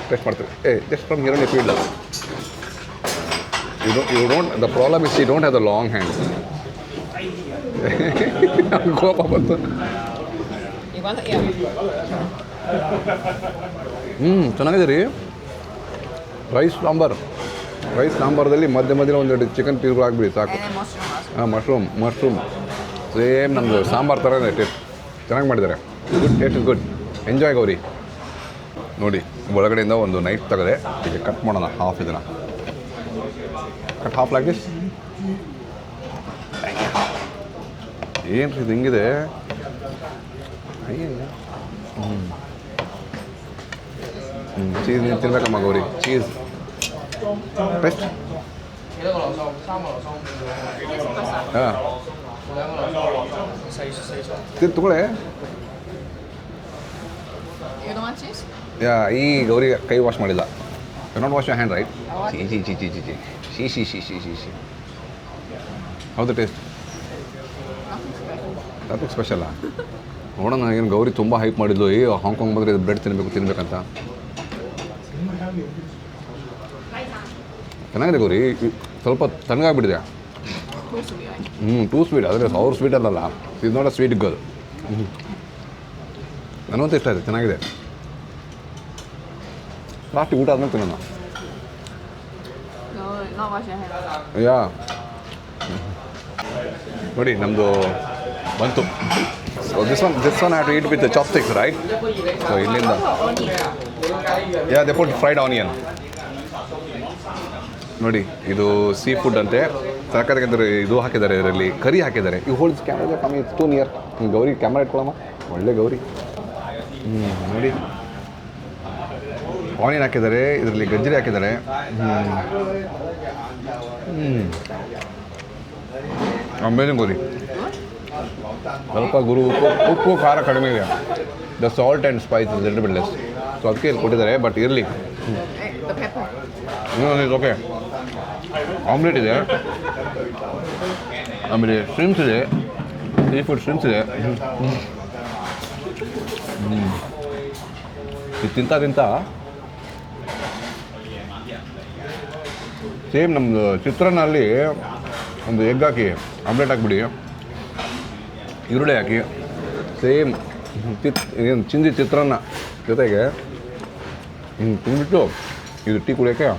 Speaker 1: taste ಮಾಡ್ತೀವಿ just from here field you don't the problem is you don't have the long hand ಕೋಪ ಬಂತು
Speaker 2: You want it? Yeah.
Speaker 1: ಚೆನ್ನಾಗಿದೆ ರೀ ರೈಸ್ ಸಾಂಬಾರದಲ್ಲಿ ಮಧ್ಯದಲ್ಲಿ ಒಂದೆರಡು ಚಿಕನ್ ಪೀಸ್ಗಳು ಹಾಕ್ಬಿಡಿ ಸಾಕು
Speaker 2: And then mushroom also.
Speaker 1: Mushroom same ನಮ್ಮದು ಸಾಂಬಾರು ಥರನೇ ಟೇಸ್ಟ್ ಚೆನ್ನಾಗಿ ಮಾಡಿದ್ದಾರೆ good taste is good enjoy Gauri ನೋಡಿ ಒಳಗಡೆಯಿಂದ ಒಂದು ನೈಟ್ ತೆಗೆದೆ ಈಗ ಕಟ್ ಮಾಡೋಣ ಹಾಫ್ ಇದನ್ನು ಕಟ್ ಹಾಫ್ ಲೈಕ್ ದಿಸ್ ಏನು ಇದು ಹಿಂಗಿದೆ ಚೀಸ್ ನೀನು ತಿನ್ಬೇಕಮ್ಮ ಗೌರಿ ಚೀಸ್ ಟೇಸ್ಟ್ ಹಾಂ ತಗೊಳ್ಳೆ
Speaker 2: You don't want cheese?
Speaker 1: ಯಾ ಈ ಗೌರಿ ಕೈ ವಾಶ್ ಮಾಡಿಲ್ಲ you not wash your hand right she ಹೌದು ಟೇಸ್ಟ್ ಅದು ಸ್ಪೆಷಲ್ಲ ನೋಡೋಣ ಏನು ಗೌರಿ ತುಂಬ ಹೈಪ್ ಮಾಡಿದ್ಲು ಹಾಂಗ್ಕಾಂಗ್ ಬಂದರೆ ಬ್ರೆಡ್ ತಿನ್ಬೇಕಂತ ಚೆನ್ನಾಗಿದೆ ಗೌರಿ ಸ್ವಲ್ಪ ತಣ್ಣಗಾಗ್ಬಿಟ್ಟಿದೆ
Speaker 2: Too sweet, right?
Speaker 1: Two sweet ಆದರೆ ಅವ್ರ ಸ್ವೀಟ್ ಅಲ್ಲಲ್ಲ is not a sweet girl ನನಗಂತೂ ಇಷ್ಟ ಆಯಿತು ಚೆನ್ನಾಗಿದೆ ಲಾಸ್ಟ್ ಊಟ ಆದ್ಮೇಲೆ ತಿನ್ನೋಣ
Speaker 2: No, not wash your hands.
Speaker 1: ಯಾ ನೋಡಿ ನಮ್ಮದು ಬಂತು so this one have to eat with chopsticks right so ಇಲ್ಲಿಂದ ಯಾ ದೆ ಪುಟ್ ಫ್ರೈಡ್ ಆನಿಯನ್ ನೋಡಿ ಇದು ಸೀ ಫುಡ್ ಅಂತೆ ತರಕಾರಿ ಇದು ಹಾಕಿದ್ದಾರೆ ಇದರಲ್ಲಿ ಕರಿ ಹಾಕಿದ್ದಾರೆ ಇವು ಹೋಲ್ಸ್ ಕ್ಯಾಮ್ರಾ ಕಮ್ಮಿ it's too near Gauri camera ಇಟ್ಕೊಳ್ಳಮ್ಮ ಒಳ್ಳೆ ಗೌರಿ ನೋಡಿ ಆನಿಯನ್ ಹಾಕಿದ್ದಾರೆ ಇದರಲ್ಲಿ ಗಜ್ಜರಿ ಹಾಕಿದ್ದಾರೆ ಅಮೇಜಿಂಗ್ ಗೌರಿ ಸ್ವಲ್ಪ ಉಪ್ಪು ಖಾರ ಕಡಿಮೆ ಇದೆ the salt and Spice is little bit less so ಅದಕ್ಕೆ ಇಲ್ಲಿ ಕೊಟ್ಟಿದ್ದಾರೆ ಬಟ್ ಇರಲಿ
Speaker 2: The pepper.
Speaker 1: Is okay omelette ಇದೆ ಆಮೇಲೆ ಶ್ರಿಮ್ಸ್ ಇದೆ ಸೀ ಫುಡ್ ಶ್ರಿಮ್ಸ್ ಇದೆ ಇದು ತಿಂತ ಸೇಮ್ ನಮ್ಮದು ಚಿತ್ರಾನ್ನಲ್ಲಿ ಒಂದು ಎಗ್ ಹಾಕಿ ಆಮ್ಲೆಟ್ ಹಾಕ್ಬಿಡಿ ಈರುಳ್ಳಿ ಹಾಕಿ ಸೇಮ್ ಏನು ಚಿಂದಿ ಚಿತ್ರಾನ್ನ ಜೊತೆಗೆ ಹಿಂಗೆ ತಿಂದ್ಬಿಟ್ಟು ಇದು ಟೀ ಕುಡಿಯೋಕ್ಕೆ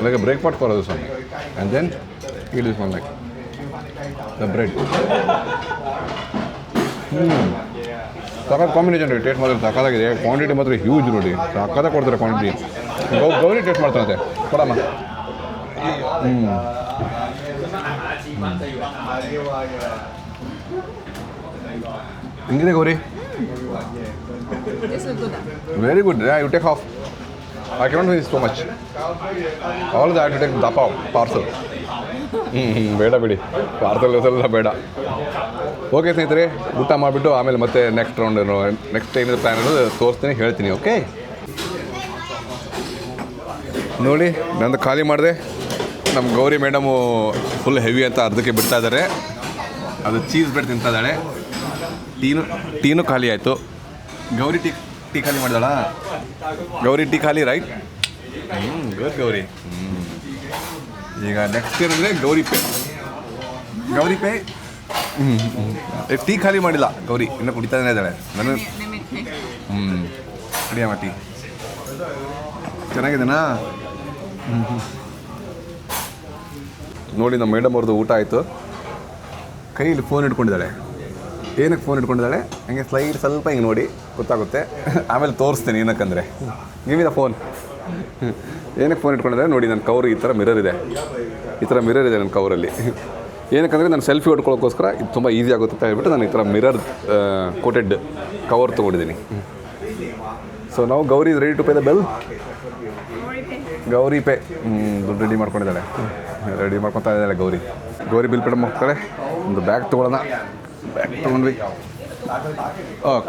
Speaker 1: like breakfast for this one and then it this one like the bread ಸಖತ್ ಕಾಂಬಿನೇಷನ್ ರೀ. ಟೇಸ್ಟ್ ಮಾತ್ರ ಸಖತ್ತಾಗಿದೆ. ಕ್ವಾಂಟಿಟಿ ಮಾತ್ರ ಹ್ಯೂಜ್ ನೋಡಿ, ಸಖತ್ತಾಗಿ ಕೊಡ್ತಾರೆ ಕ್ವಾಂಟಿಟಿ. ಗೌರಿ ಟೇಸ್ಟ್ ಮಾಡ್ತಾನಂತೆ, ಕೊಡಮ್ಮ. ಹೆಂಗಿದೆ Gauri?
Speaker 2: This is good.
Speaker 1: Very good. You take half. I cannot finish so much. All the to take ದಪ್ಪ ಪಾರ್ಸಲ್. ಬೇಡ ಬಿಡಿ, ಪಾರ್ಸಲ್ ಎಲ್ಲ ಬೇಡ. ಓಕೆ ಸ್ನೇಹಿತರೆ, ಊಟ ಮಾಡಿಬಿಟ್ಟು ಆಮೇಲೆ ಮತ್ತೆ ನೆಕ್ಸ್ಟ್ ರೌಂಡ್ ನೆಕ್ಸ್ಟ್ ಏನಿದೆ ಪ್ಲ್ಯಾನ್ ಅನ್ನೋದು ತೋರಿಸ್ತೀನಿ, ಹೇಳ್ತೀನಿ. ಓಕೆ ನೋಡಿ, ನಂದು ಖಾಲಿ ಮಾಡಿದೆ. ನಮ್ಮ ಗೌರಿ ಮೇಡಮು ಫುಲ್ ಹೆವಿ ಅಂತ ಅರ್ಧಕ್ಕೆ ಬಿಡ್ತಾ ಇದ್ದಾರೆ. ಅದು ಚೀಸ್ ಬ್ರೆಡ್ ತಿಂತಾ ಇದ್ದಾಳೆ. ಟೀನು ಖಾಲಿ ಆಯಿತು. ಗೌರಿ ಟೀ ಖಾಲಿ ಮಾಡಿದಾಳ. ಗೌರಿ ಟೀ ಖಾಲಿ, ರೈಟ್? ಗುಡ್ ಗೌರಿ. ಈಗ ನೆಕ್ಸ್ಟ್ ಏನಂದರೆ ಗೌರಿ ಪೇ. ಟೀ ಖಾಲಿ ಮಾಡಿಲ್ಲ ಗೌರಿ, ಇನ್ನೂ ಕುಡಿತಾನೇ ಇದ್ದಾಳೆ. ನಾನು
Speaker 2: Let me taste.
Speaker 1: ಕುಡಿಯಮ್ಮ ಟೀ. ಚೆನ್ನಾಗಿದೆನಾ? ನೋಡಿ, ನಮ್ಮ ಮೇಡಮ್ ಅವ್ರದ್ದು ಊಟ ಆಯಿತು. ಕೈಯಲ್ಲಿ ಫೋನ್ ಇಟ್ಕೊಂಡಿದ್ದಾಳೆ. ಏನಕ್ಕೆ ಫೋನ್ ಇಟ್ಕೊಂಡಿದ್ದಾಳೆ? ಹಂಗೆ ಸ್ಲೈಡ್ ಸ್ವಲ್ಪ ಹಿಂಗೆ ನೋಡಿ ಗೊತ್ತಾಗುತ್ತೆ, ಆಮೇಲೆ ತೋರಿಸ್ತೀನಿ ಏನಕ್ಕಂದರೆ. Give me the phone. ಏನಕ್ಕೆ ಫೋನ್ ಇಟ್ಕೊಂಡಿದ್ದಾರೆ ನೋಡಿ. ನನ್ನ ಕವರ್ ಈ ಥರ ಮಿರರ್ ಇದೆ ನನ್ನ ಕವರಲ್ಲಿ. ಏನಕ್ಕಂದರೆ ನಾನು ಸೆಲ್ಫಿ ಹೊಡ್ಕೊಳ್ಳೋಕ್ಕೋಸ್ಕರ ಇದು ತುಂಬ ಈಸಿ ಆಗುತ್ತೆ ಅಂತ ಹೇಳ್ಬಿಟ್ಟು ನಾನು ಈ ಥರ ಮಿರರ್ ಕೋಟೆಡ್ ಕವರ್ ತೊಗೊಂಡಿದ್ದೀನಿ. ಸೊ ನಾವು Gauri is ready to pay the bill. Gauri pay. ದುಡ್ಡು ರೆಡಿ ಮಾಡ್ಕೊಂಡಿದ್ದಾಳೆ, ರೆಡಿ ಮಾಡ್ಕೊತಾ ಇದ್ದಾಳೆ ಗೌರಿ ಬಿಲ್ ಪೇ ಹೋಗ್ತಾಳೆ. ಒಂದು ಬ್ಯಾಗ್ ತೊಗೊಳ್ಳೋಣ. ಬ್ಯಾಗ್ ತೊಗೊಂಡ್ವಿ.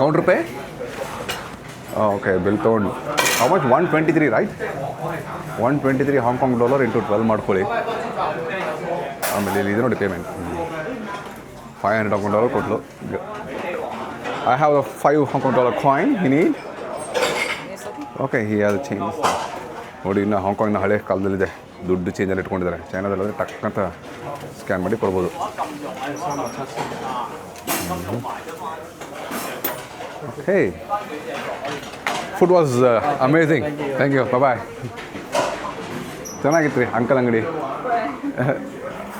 Speaker 1: Counter pay. ಓಕೆ, ಬಿಲ್ ತೊಗೊಂಡು how much? 123, right? 123 Hong Kong dollar into 12 ಮಾಡ್ಕೊಳ್ಳಿ. ಆಮೇಲೆ ಇಲ್ಲಿ ಇದೆ ನೋಡಿ ಪೇಮೆಂಟ್. $500 ಹಾಂಗ್ಕಾಂಗ್ ಡಾಲರ್ ಕೊಟ್ಟಲು. I have a $5 Hong Kong dollar coin. He need. Okay, he has change. ನೋಡಿ, ಇನ್ನು ಹಾಂಗ್ಕಾಂಗ್ನ ಹಳೆ ಕಾಲದಲ್ಲಿದೆ, ದುಡ್ಡು ಚೇಂಜಲ್ಲಿ ಇಟ್ಕೊಂಡಿದ್ದಾರೆ. ಚೈನಾದಲ್ಲಿ ಟಕ್ ಅಂತ ಸ್ಕ್ಯಾನ್ ಮಾಡಿ ಕೊಡ್ಬೋದು. Okay, food was amazing. Thank you. Bye. ಚೆನ್ನಾಗಿತ್ತು ರೀ ಅಂಕಲ್ ಅಂಗಡಿ.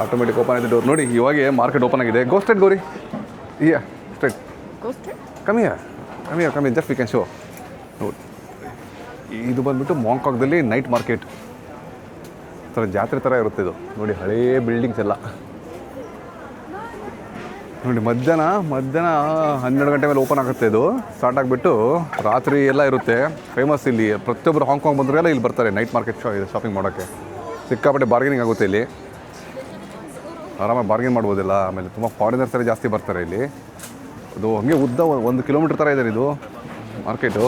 Speaker 1: ಆಟೋಮೆಟಿಕ್ ಓಪನ್ ಆಯಿತು ಡೋರ್. ನೋಡಿ, ಇವಾಗ ಮಾರ್ಕೆಟ್ ಓಪನ್ ಆಗಿದೆ. Go straight Gauri. Yeah, straight.
Speaker 2: Go straight.
Speaker 1: ಕಮ್ಮಿ ಜಸ್ಟ್ ವಿ ಕ್ಯಾನ್ ಶೋ. ನೋಡಿ, ಇದು ಬಂದುಬಿಟ್ಟು ಮಾಂಕಾಕ್ದಲ್ಲಿ ನೈಟ್ ಮಾರ್ಕೆಟ್ ಥರ ಜಾತ್ರೆ ಥರ ಇರುತ್ತೆ ಇದು. ನೋಡಿ, ಹಳೇ ಬಿಲ್ಡಿಂಗ್ಸ್ ಎಲ್ಲ. ನೋಡಿ, ಮಧ್ಯಾಹ್ನ 12 ಗಂಟೆ ಮೇಲೆ ಓಪನ್ ಆಗುತ್ತೆ. ಇದು ಸ್ಟಾರ್ಟ್ ಆಗಿಬಿಟ್ಟು ರಾತ್ರಿ ಎಲ್ಲ ಇರುತ್ತೆ. ಫೇಮಸ್ ಇಲ್ಲಿ. ಪ್ರತಿಯೊಬ್ಬರು ಹಾಂಗ್ಕಾಂಗ್ ಬಂದ್ರೆಲ್ಲ ಇಲ್ಲಿ ಬರ್ತಾರೆ ನೈಟ್ ಮಾರ್ಕೆಟ್ ಶಾಪಿಂಗ್ ಮಾಡೋಕ್ಕೆ. ಸಿಕ್ಕಾಪಟ್ಟೆ ಬಾರ್ಗೇನಿಂಗ್ ಆಗುತ್ತೆ ಇಲ್ಲಿ. ಆರಾಮಾಗಿ ಬಾರ್ಗೇನ್ ಮಾಡ್ಬೋದಿಲ್ಲ. ಆಮೇಲೆ ತುಂಬ ಫಾರಿನರ್ಸ್ ಎಲ್ಲ ಜಾಸ್ತಿ ಬರ್ತಾರೆ ಇಲ್ಲಿ. ಅದು ಹಾಗೆ ಉದ್ದ 1 ಕಿಲೋಮೀಟ್ರ್ ಥರ ಇದೆ ಇದು ಮಾರ್ಕೆಟು.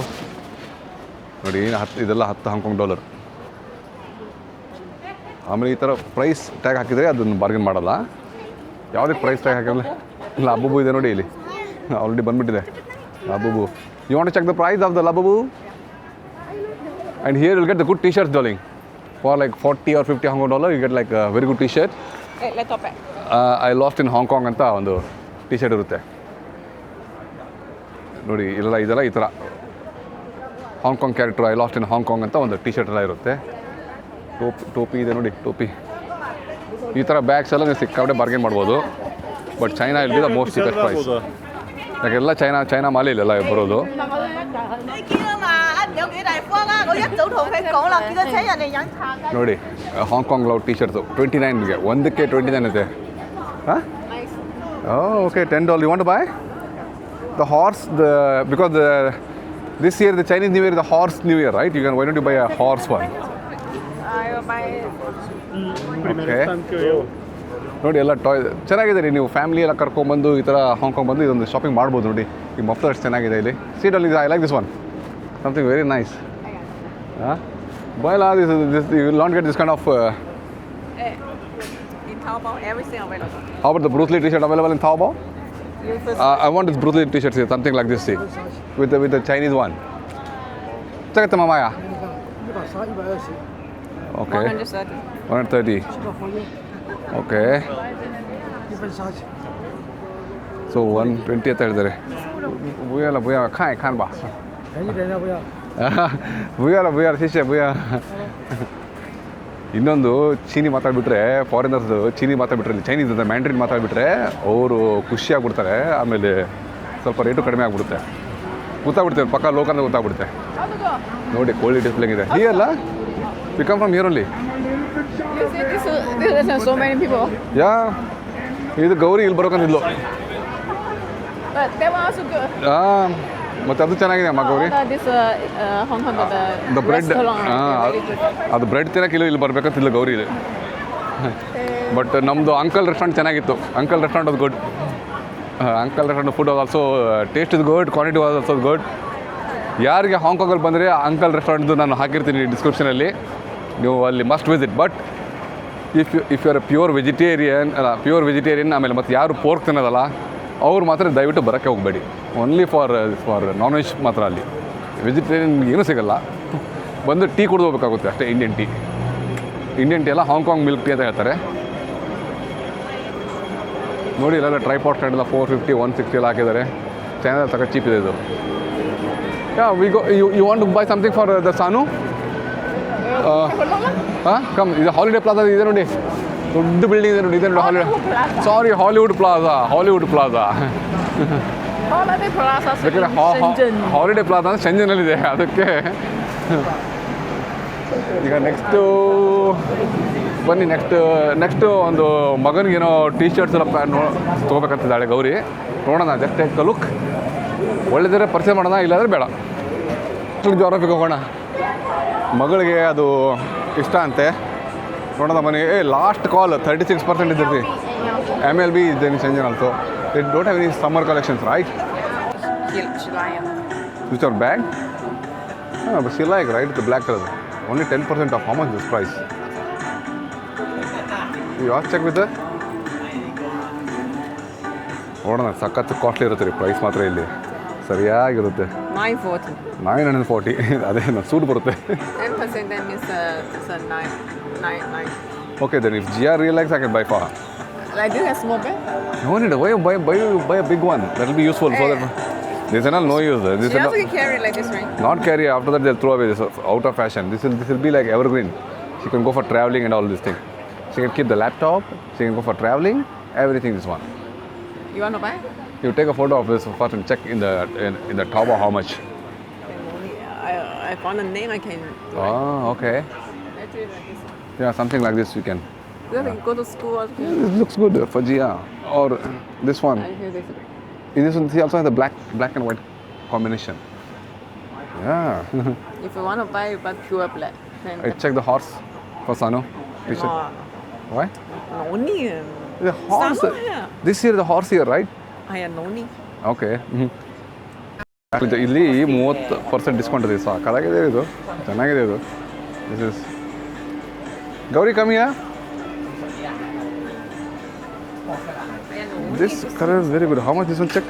Speaker 1: ನೋಡಿ, ಇದೆಲ್ಲ $10 ಹಾಂಗ್ಕಾಂಗ್ ಡಾಲರ್. ಆಮೇಲೆ ಈ ಥರ ಪ್ರೈಸ್ ಟ್ಯಾಗ್ ಹಾಕಿದರೆ ಅದನ್ನು ಬಾರ್ಗೇನ್ ಮಾಡಲ್ಲ. ಯಾವುದೇ ಪ್ರೈಸ್ ಟ್ಯಾಗ್ ಹಾಕಿರಲ್ಲ. ಇಲ್ಲ, ಲಬುಬು ಇದೆ ನೋಡಿ ಇಲ್ಲಿ, ಆಲ್ರೆಡಿ ಬಂದುಬಿಟ್ಟಿದೆ Labubu. You want to check the price of the Labubu? And here will get the good T-shirts darling. For like $40 or $50 Hong Kong dollar you get like very good T-shirt.
Speaker 2: Hey, let's top it.
Speaker 1: I lost in Hong Kong ಅಂತ ಒಂದು T-shirt ಇರುತ್ತೆ ನೋಡಿ. ಇದೆಲ್ಲ ಈ ಥರ Hong Kong character, I lost in Hong Kong ಅಂತ ಒಂದು T-shirt ಎಲ್ಲ ಇರುತ್ತೆ. ಟೋಪಿ ಇದೆ ನೋಡಿ, ಟೋಪಿ. ಈ ಥರ ಬ್ಯಾಗ್ಸ್ ಎಲ್ಲ ನೀವು ಸಿಕ್ಕಾಪಟ್ಟೆ ಬಾರ್ಗೇನ್ ಮಾಡ್ಬೋದು. ಬಟ್ ಚೈನಾ ಇಲ್ಲಿ ದ ಮೋಸ್ಟ್ ಚೀಪೆಸ್ಟ್ ಪ್ರೈಸ್. ಯಾಕೆಲ್ಲ ಚೈನಾ ಮಾಲೇ ಇಲ್ಲೆಲ್ಲ ಬರೋದು. ನೋಡಿ, ಹಾಂಗ್ಕಾಂಗ್ ಲವ್ ಟೀ-ಶರ್ಟ್ಸು 29ಗೆ ಒಂದಕ್ಕೆ 29 ಇದೆ. ಹಾಂ, okay, $10. You want to buy the horse? Because this year the Chinese New Year is the horse New Year, right? Why don't you buy a horse one?
Speaker 2: I will buy
Speaker 1: Okay. ನೋಡಿ, ಎಲ್ಲ toy ಚೆನ್ನಾಗಿದೆ ರೀ. ನೀವು family ಎಲ್ಲ ಕರ್ಕೊಂಡ್ಬಂದು ಈ ಥರ Hong Kong ಬಂದು ಇದೊಂದು ಶಾಪಿಂಗ್ ಮಾಡ್ಬೋದು. ನೋಡಿ, ಈ ಮಫ್ಲರ್ ಎಷ್ಟು ಚೆನ್ನಾಗಿದೆ ಇಲ್ಲಿ. ಸೀಟ್ ಅಲ್ಲಿ I like this one, something very nice. ಹಾಂ, ಬಾಯ್ಲಾ this you will not get this kind of.
Speaker 2: in Taobao, everything available.
Speaker 1: How about the Bruce Lee t-shirt available in Taobao? I want this Bruce Lee t-shirt here, something like this, see, with the Chinese one. Check it, Mamaya. Okay.
Speaker 2: 130.
Speaker 1: 130. Okay. So 120 ಅಂತ ಹೇಳಿದ್ದಾರೆ. ಬುಯ್ಯಲ್ಲ ಬುಯ್ಯ ಖಾನ್ ಬಾ.
Speaker 3: 便宜点要不要？
Speaker 1: ಬುಯ್ಯಲ್ಲ ಶಿಷ್ಯ ಬುಯ್ಯ. ಇನ್ನೊಂದು ಚೀನಿ ಮಾತಾಡ್ಬಿಟ್ರೆ foreigners ಚೀನಿ ಮಾತಾಡ್ಬಿಟ್ರೆ Chinese ಅಂತ Mandarin ಮಾತಾಡ್ಬಿಟ್ರೆ ಅವರು ಖುಷಿಯಾಗ್ಬಿಡ್ತಾರೆ. ಆಮೇಲೆ ಸ್ವಲ್ಪ rate ಕಡಿಮೆ ಆಗಿಬಿಡುತ್ತೆ. ಗೊತ್ತಾಗ್ಬಿಡ್ತೇವೆ ಪಕ್ಕ ಲೋಕಲ್ ಗೊತ್ತಾಗ್ಬಿಡುತ್ತೆ. ನೋಡಿ ಕೋಳಿ ಡಿಸ್ಪ್ಲೇ ಇದೆ ಅಲ್ಲ. We come from here only.
Speaker 2: You see this is so many people.
Speaker 1: ಯಾ ಇದು ಗೌರಿ ಇಲ್ಲಿ ಬರ್ಬೇಕಂತಿದ್ಲು.
Speaker 2: But that one also good.
Speaker 1: ಹಾಂ ಮತ್ತು ಅದು ಚೆನ್ನಾಗಿದೆ ಅಮ್ಮ Gauri.
Speaker 2: This Hong Kong
Speaker 1: the bread
Speaker 2: restaurant.
Speaker 1: ಹಾಂ ಅದು ಬ್ರೆಡ್ ತಿನ್ನಕ್ಕೆ ಇಲ್ಲಿ ಬರ್ಬೇಕಂತಿಲ್ಲ ಗೌರಿ ಇದು. ಬಟ್ ನಮ್ಮದು ಅಂಕಲ್ ರೆಸ್ಟೋರೆಂಟ್ ಚೆನ್ನಾಗಿತ್ತು. ಅಂಕಲ್ ರೆಸ್ಟೋರೆಂಟ್ ಅದು good. Uncle restaurant food was also taste is good, quality was also good. ಯಾರಿಗೆ ಹಾಂಗ್ಕಾಂಗಲ್ಲಿ ಬಂದರೆ ಅಂಕಲ್ ರೆಸ್ಟೋರೆಂಟ್ದು ನಾನು ಹಾಕಿರ್ತೀನಿ ಡಿಸ್ಕ್ರಿಪ್ಷನಲ್ಲಿ, ನೀವು ಅಲ್ಲಿ must visit. But if you are pure vegetarian ಆಮೇಲೆ ಮತ್ತು ಯಾರು ಪೋರ್ಕ್ ತಿನ್ನೋದಲ್ಲ ಅವ್ರು ಮಾತ್ರ ದಯವಿಟ್ಟು ಬರೋಕ್ಕೆ ಹೋಗಬೇಡಿ. ಓನ್ಲಿ ಫಾರ್ ನಾನ್ ವೆಜ್ ಮಾತ್ರ ಅಲ್ಲಿ. ವೆಜಿಟೇರಿಯನ್ ಏನೂ ಸಿಗೋಲ್ಲ. ಬಂದು ಟೀ ಕುಡಿದು ಹೋಗ್ಬೇಕಾಗುತ್ತೆ ಅಷ್ಟೇ. ಇಂಡಿಯನ್ ಟೀ ಎಲ್ಲ ಹಾಂಗ್ಕಾಂಗ್ ಮಿಲ್ಕ್ ಟೀ ಅಂತ ಹೇಳ್ತಾರೆ. ನೋಡಿ ಇಲ್ಲೆಲ್ಲ ಟ್ರೈಪಾಟ್ ಸ್ಟ್ಯಾಂಡ್ ಎಲ್ಲ 450 160 ಎಲ್ಲ ಹಾಕಿದ್ದಾರೆ. ಚೈನಾದಲ್ಲಿ ಸಖತ್ ಚೀಪ್ ಇದೆ ಇದು. We go you want to buy something for the ಸಾನು. ಹಾಂ ಕಮ್ ಇದು ಹಾಲಿಡೇ ಪ್ಲಾಜಾ ಇದೆ ನೋಡಿ. ದೊಡ್ಡ ಬಿಲ್ಡಿಂಗ್ ಇದೆ ನೋಡಿ. ಇದೆ ನೋಡಿ ಹಾಲಿವುಡ್ ಪ್ಲಾಜಾ.
Speaker 2: Holiday Plaza.
Speaker 1: ಯಾಕಂದರೆ ಹಾಲಿಡೇ ಪ್ಲಾಜಾ ಅಂದರೆ ಶಂಜನಲ್ಲಿದೆ ಅದಕ್ಕೆ. ಈಗ ಬನ್ನಿ ನೆಕ್ಸ್ಟು ಒಂದು ಮಗನಿಗೇನೋ ಟೀ ಶರ್ಟ್ಸ್ ಎಲ್ಲ ತೊಗೋಬೇಕಂತಿದ್ದಾಳೆ ಗೌರಿ. ನೋಡೋಣ ಜಸ್ಟ್ ಟೇಕ್ ದ ಲುಕ್. ಒಳ್ಳೆದಿದ್ರೆ ಪರ್ಚೇಸ್ ಮಾಡೋಣ, ಇಲ್ಲಾಂದರೆ ಬೇಡ. ಜೋಗ್ರಫಿಗೆ ಹೋಗೋಣ. ಮಗಳಿಗೆ ಅದು ಇಷ್ಟ ಅಂತೆ. ನೋಡೋಣ ಬನ್ನಿ. Last call 36% ಇದ್ದಿರ್ತಿ. MLB is in Shenzhen also. They don't have any summer collections, right?
Speaker 2: She like
Speaker 1: Which are bag? But she like, right? The black color. Only 10% off. How much this price? You ask check with her? ನೋಡೋಣ. ಸಖತ್ತು costly ಇರುತ್ತೆ ರೀ. Price ಮಾತ್ರ ಇಲ್ಲಿ ಸರಿಯಾಗಿರುತ್ತೆ.
Speaker 2: 940.
Speaker 1: 940. ಅದೇ ನನ್ನ suit ಬರುತ್ತೆ.
Speaker 2: 10% that means it's a 9.
Speaker 1: Okay, then if GR really likes, I can buy for her.
Speaker 2: Like this has small bag?
Speaker 1: No need. Buy a big one. That will be useful for them. This is no use. This
Speaker 2: She
Speaker 1: is
Speaker 2: also can carry it like this, right?
Speaker 1: not carry. After that, they'll throw away. This is out of fashion. This will be like evergreen. She can go for traveling and all this thing. She can keep the laptop. She can go for traveling. Everything this one.
Speaker 2: You want to buy?
Speaker 1: You take a photo of this first and check in the Taobao how much.
Speaker 2: I found a name I can.
Speaker 1: Oh, okay.
Speaker 2: Actually, like this.
Speaker 1: Yeah, something like this you can.
Speaker 2: You have to go to school or something.
Speaker 1: This looks good for Gia. Or this one.
Speaker 2: I feel this.
Speaker 1: This one, she also has the black and white combination. Yeah.
Speaker 2: If you want to buy, you buy pure black. Then
Speaker 1: I check the horse for Sanu.
Speaker 2: no,
Speaker 1: Why?
Speaker 2: no need.
Speaker 1: The horse.
Speaker 2: Sanu, yeah.
Speaker 1: This here, the horse here, right?
Speaker 2: I have no need.
Speaker 1: Okay. ಇಲ್ಲಿ 30% discount ಇದೆ. ಸಾಕಾಗಿದೆ ಇದು. ಚೆನ್ನಾಗಿದೆ ಇದು. This is Gauri ಕಮ್ಮಿಯಾ. This color is very good. How much this one? Check.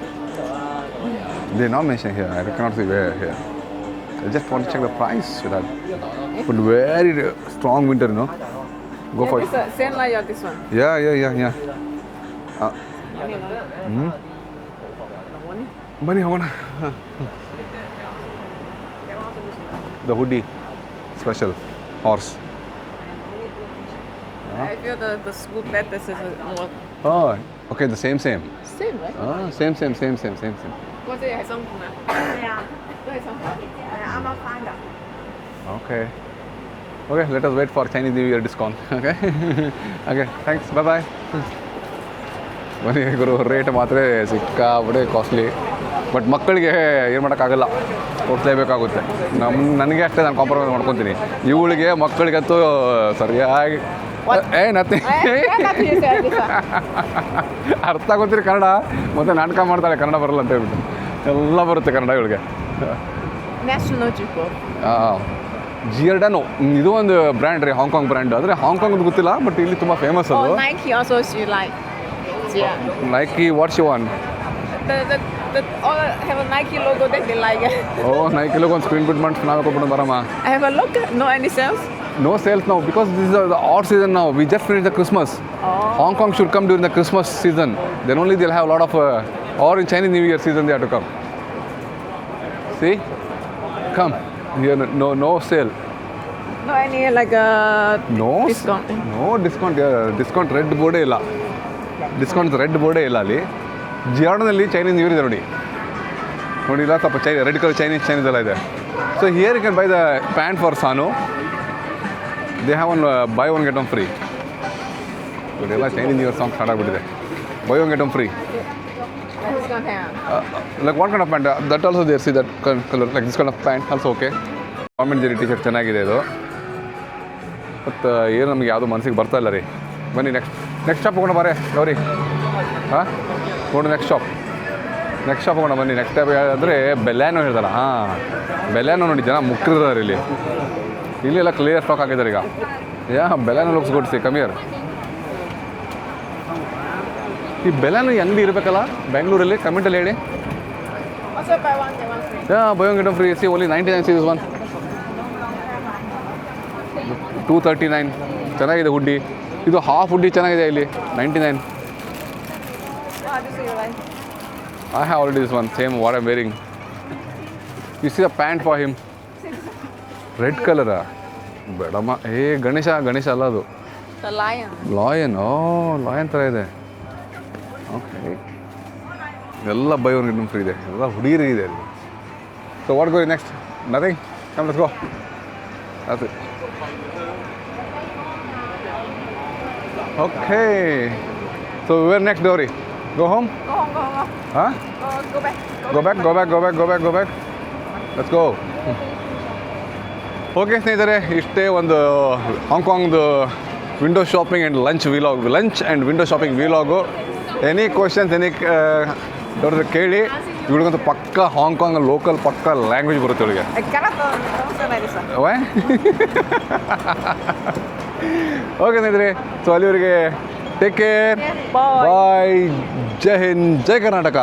Speaker 1: They not mention here. I cannot see where here. I just want to check the price for that. But very strong winter, you know. Go for it.
Speaker 2: It's the same like your this one.
Speaker 1: Yeah. ಬನ್ನಿ ಹೋಗೋಣ. The hoodie special horse.
Speaker 2: I feel the school bed this is more
Speaker 1: Oh, okay, the same.
Speaker 2: same, right?
Speaker 1: Same.
Speaker 2: 嗰隻係辛苦咩？係啊，都係辛苦。係啱啱翻㗎。
Speaker 1: Okay, let us wait for Chinese New Year discount. Okay, thanks. Bye. ಬನ್ನಿ ಗುರು. Rate ಮಾತ್ರ ಸಿಕ್ಕಾಬಿಡೆ costly. But ಮಕ್ಕಳಿಗೆ ಏನು ಮಾಡೋಕ್ಕಾಗಲ್ಲ, ಕೊಡ್ಲೇಬೇಕಾಗುತ್ತೆ. ನನಗೆ ಅಷ್ಟೇ ನಾನು compromise ಮಾಡ್ಕೊತೀನಿ. ಇವಳಿಗೆ ಮಕ್ಕಳಿಗಂತೂ ಸರಿಯಾಗಿ ನಥಿಂಗ್. ಅರ್ಥ ಆಗೋತೀರಿ ಕನ್ನಡ. ಮತ್ತು ನಾಟಕ ಮಾಡ್ತಾಳೆ ಕನ್ನಡ ಬರಲ್ಲ ಅಂತ ಹೇಳ್ಬಿಟ್ಟು. ಎಲ್ಲ ಬರುತ್ತೆ ಕನ್ನಡ ಇವಳಿಗೆ.
Speaker 2: National Geographic.
Speaker 1: ಜಿಯರ್ಡನೋ ಇದು ಒಂದು ಬ್ರ್ಯಾಂಡ್ ರೀ, ಹಾಂಗ್ಕಾಂಗ್ ಬ್ರ್ಯಾಂಡ್. ಆದರೆ ಹಾಂಗ್ಕಾಂಗ್ ಅಂತ ಗೊತ್ತಿಲ್ಲ, ಬಟ್ ಇಲ್ಲಿ ತುಂಬ ಫೇಮಸ್ ಅದು.
Speaker 2: Nike also she like. Yeah.
Speaker 1: Nike, what she want?
Speaker 2: The all have a Nike logo that they like.
Speaker 1: Nike logo ಒಂದು ಸ್ಕ್ರೀನ್ ಪ್ರಿಂಟ್ ಮಾಡಿ ನಾವೇ ಕೊಟ್ಬಿಟ್ಟು ಬರಮ್ಮ.
Speaker 2: I have a look. No any sales.
Speaker 1: No sales now because this is the odd season now. We just finished the Christmas. Hong Kong should come during the Christmas season. Then only they'll have a lot of or in Chinese New Year season they have to come. See? Come. Here no sale.
Speaker 2: No any like
Speaker 1: No
Speaker 2: discount.
Speaker 1: No discount. Discount red ಬೋರ್ಡೇ ಇಲ್ಲ. Discount red ಬೋರ್ಡೇ ಇಲ್ಲ ಅಲ್ಲಿ. ಜಿಯಾರ್ಡನಲ್ಲಿ Chinese New year ಇದೆ ನೋಡಿ. ನೋಡಿ ಇಲ್ಲ ಸ್ವಲ್ಪ ರೆಡ್ ಕಲರ್ ಚೈನೀಸ್ ಎಲ್ಲ ಇದೆ. So here you can buy the pant for ಸಾನು. They have one buy one get one free. ಇದೆಲ್ಲ Chinese New Year song start ಆಗಿಬಿಟ್ಟಿದೆ. Buy one get one free.
Speaker 2: Discount hang.
Speaker 1: Like what kind of pant? That also there, see that color, like this kind of pant also okay. Tom and Jerry t-shirt ಚೆನ್ನಾಗಿದೆ ಇದು. But ಏನು ನಮಗೆ ಯಾವುದು ಮನಸ್ಸಿಗೆ ಬರ್ತಾ ಇಲ್ಲ ರೀ. ಬನ್ನಿ ನೆಕ್ಸ್ಟ್ ಶಾಪ್ ಹೋಗೋಣ ಬಾರೆ ಗೌರಿ. ಹಾಂ ನೋಡು ನೆಕ್ಸ್ಟ್ ಶಾಪ್ ಹೋಗೋಣ ಬನ್ನಿ. ನೆಕ್ಸ್ಟ್ ಟೈಪ್ ಅಂದರೆ ಬೆಲ್ಯಾನೋ ಹೇಳ್ದಲ್ಲ. ಹಾಂ ಬೆಲ್ಯಾನೋ ನೋಡಿ ಜನ ಮುಕ್ಕಿರ್ತಾರೆ ಇಲ್ಲೆಲ್ಲ ಕ್ಲಿಯರ್ ಸ್ಟಾಕ್ ಆಗಿದ್ದಾರೆ ಈಗ. Bellano looks good see come here. ಈ ಬೆಲ್ಯಾನೋ ಅಂಗಡಿ ಇರಬೇಕಲ್ಲ ಬ್ಯಾಂಗ್ಳೂರಲ್ಲಿ, ಕಮೆಂಟಲ್ಲಿ ಹೇಳಿ.
Speaker 2: Also buy one get one free.
Speaker 1: By one get one free. C only 99 C this one 239. ಚೆನ್ನಾಗಿದೆ ಹುಡ್ಡಿ. ಇದು ಹಾಫ್ ಹುಡ್ಡಿ ಚೆನ್ನಾಗಿದೆ ಇಲ್ಲಿ 99.
Speaker 2: Oh, I just see you like.
Speaker 1: I have already this one, same what I'm wearing. You see the pant for him? Red ಕಲರಾ? ಬೇಡಮ್ಮ. ಗಣೇಶ ಅಲ್ಲ ಅದು.
Speaker 2: The lion.
Speaker 1: Lion ಥರ ಇದೆ. ಓಕೆ, ಎಲ್ಲ buy one get one free ಇದೆ. ಎಲ್ಲ ಹುಡುಗಿರಿಗಿದೆ ಅಲ್ಲಿ. So what going next? Nothing. Come let's go. ಅದು okay. So where next Gauri? Go home?
Speaker 2: Go.
Speaker 1: ಹಾಂ,
Speaker 2: Go back.
Speaker 1: Let's go. Okay ಸ್ನೇಹಿತರೆ, ಇಷ್ಟೇ ಒಂದು ಹಾಂಗ್ಕಾಂಗ್ದು window shopping and lunch and window shopping vlog. Any questions ದೊಡ್ಡದು ಕೇಳಿ. ಇವಳಿಗಂತೂ ಪಕ್ಕ ಹಾಂಗ್ಕಾಂಗ್ ಲೋಕಲ್ ಪಕ್ಕ ಲ್ಯಾಂಗ್ವೇಜ್ ಬರುತ್ತೆ ಇವಳಿಗೆ. ಓಕೆ ಸ್ನೇಹಿತರೆ, ಸೊ ಅಲ್ಲಿವರೆಗೆ ಟೇಕ್ ಕೇರ್, ಬಾಯ್, ಜೈ ಹಿಂದ್, ಜೈ ಕರ್ನಾಟಕ.